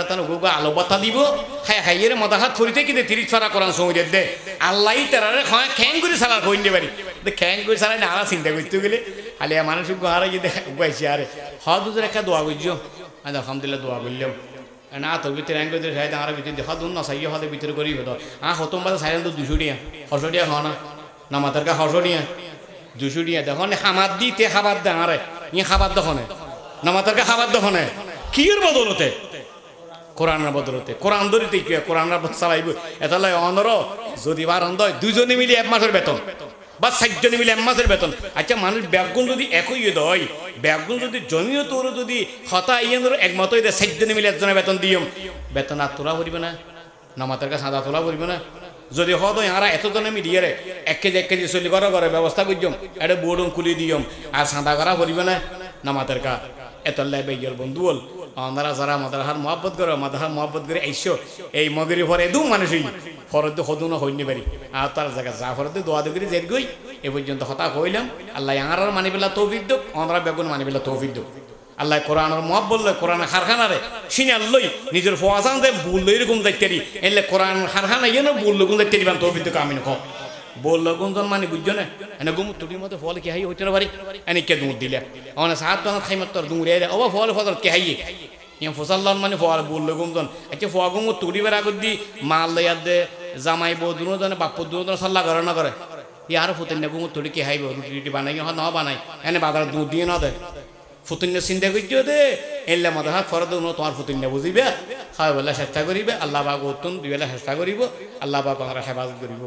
আলো বাতা দিব খাই খাইয়ের মদা হাত ফরিতে কিন্তু 30 ফারা করান সময় দে আল্লাহ তারারে খ্যাং করে সালার কইতে পারি খ্যাং করে সালাই না আর চিন্তা করতে গেলে আলিয়া মানুষ হারা গিয়ে উপাইছি আরে হদুদের একটা দোয়া করছো আলহামদুলিল্লাহ দোয়া করলাম না তোর ভিতরে অ্যাঙ্গ ভিতরে সাইড আমার ভিতরে দেখা দুন না সাইয়ে হতে ভিতরে করি হতো হতম বাদে সাইলেন তো 200 টিয়া 100 টিয়া খাওয়া না নামাতার কা 100 টিয়া 200 টিয়া দেখো খামার দিতে খাবার দে আরে ই খাবার দখনে নামাতার কা খাবার দখনে কি এর বদলতে কোরআনের বদলতে কোরআন ধরিতে কি কোরআনের চালাইব এটা লয় অনর যদি বারন্দ দুজনে মিলে 1 মাসের বেতন বা 4 জনে মিলে 1 মাসের বেতন আচ্ছা মানুষ ব্যাগুন যদি একই হয় ব্যাগুন যদি জমিও তোর যদি হতা ইয়ের একমতই দে 4 জনে মিলে 1 জনের বেতন দিয়ম বেতন আর তোরা ভরিবে না নামাতার কা সাদা তোলা ভরিবে না যদি হদ আমরা এতজনে মিলিয়ে 1 কেজি চলি করা করে ব্যবস্থা করছম এটা বোর্ডম খুলি দিয়ম আর সাদা করা ভরিবে না নামাতার কা এত লাই বাইয়ের বন্ধু বল আমরা যারা মাদ্রাসার মহব্বত করে মাদ্রাসার মহব্বত করে আইসো এই মগরি পরে এদু মানুষই ফরদ হদু না হইনি পারি আর তার জায়গা যা ফরদ দোয়া দগরি জেদ গই এ পর্যন্ত হতা কইলাম আল্লাহ আর মানি বেলা তৌফিক দিক আমরা বেগুন মানি বেলা তৌফিক দিক আল্লাহ কোরআনের মহব্বত লয় কোরআনের কারখানারে সিনাল লই নিজের ফোয়াজান দে ভুল এরকম দেখতেরি এলে কোরআন কারখানা ইয়ে না ভুল গুণ দেখতে দিবাম তৌফিক দিক আমি ক বললো কোনজন মানে বুঝছো না এনে গুমুর তুটির মধ্যে ফল কে হাই হইতে না পারি এনে কে দুধ দিলে অনে সাত বানাত খাইমাত তোর দুমুরে ও ফল ফল কে হাই ইয়া ফসল মানে ফল বললো কোনজন আচ্ছা ফোয়া গুমুর তুড়ি বের আগত দি মাল লইয়া দে জামাই বউ দুনো জনে বাপ্পু দুনো জন সাল্লা করে না করে ইয়ার ফুতেন না গুমুর তুড়ি কে হাইব রুটি বানাই না বানাই এনে বাজার দুধ দিয়ে না দে ফুতুন্য চিন্তা করছো দে এলে মাথা হাত ফরদ তোমার ফুতুন্য বুঝিবে খাওয়া বেলা চেষ্টা করিবে আল্লাহ বাগ উত্তম দুই বেলা চেষ্টা করিব আল্লাহ বাগ আমরা হেফাজত করিব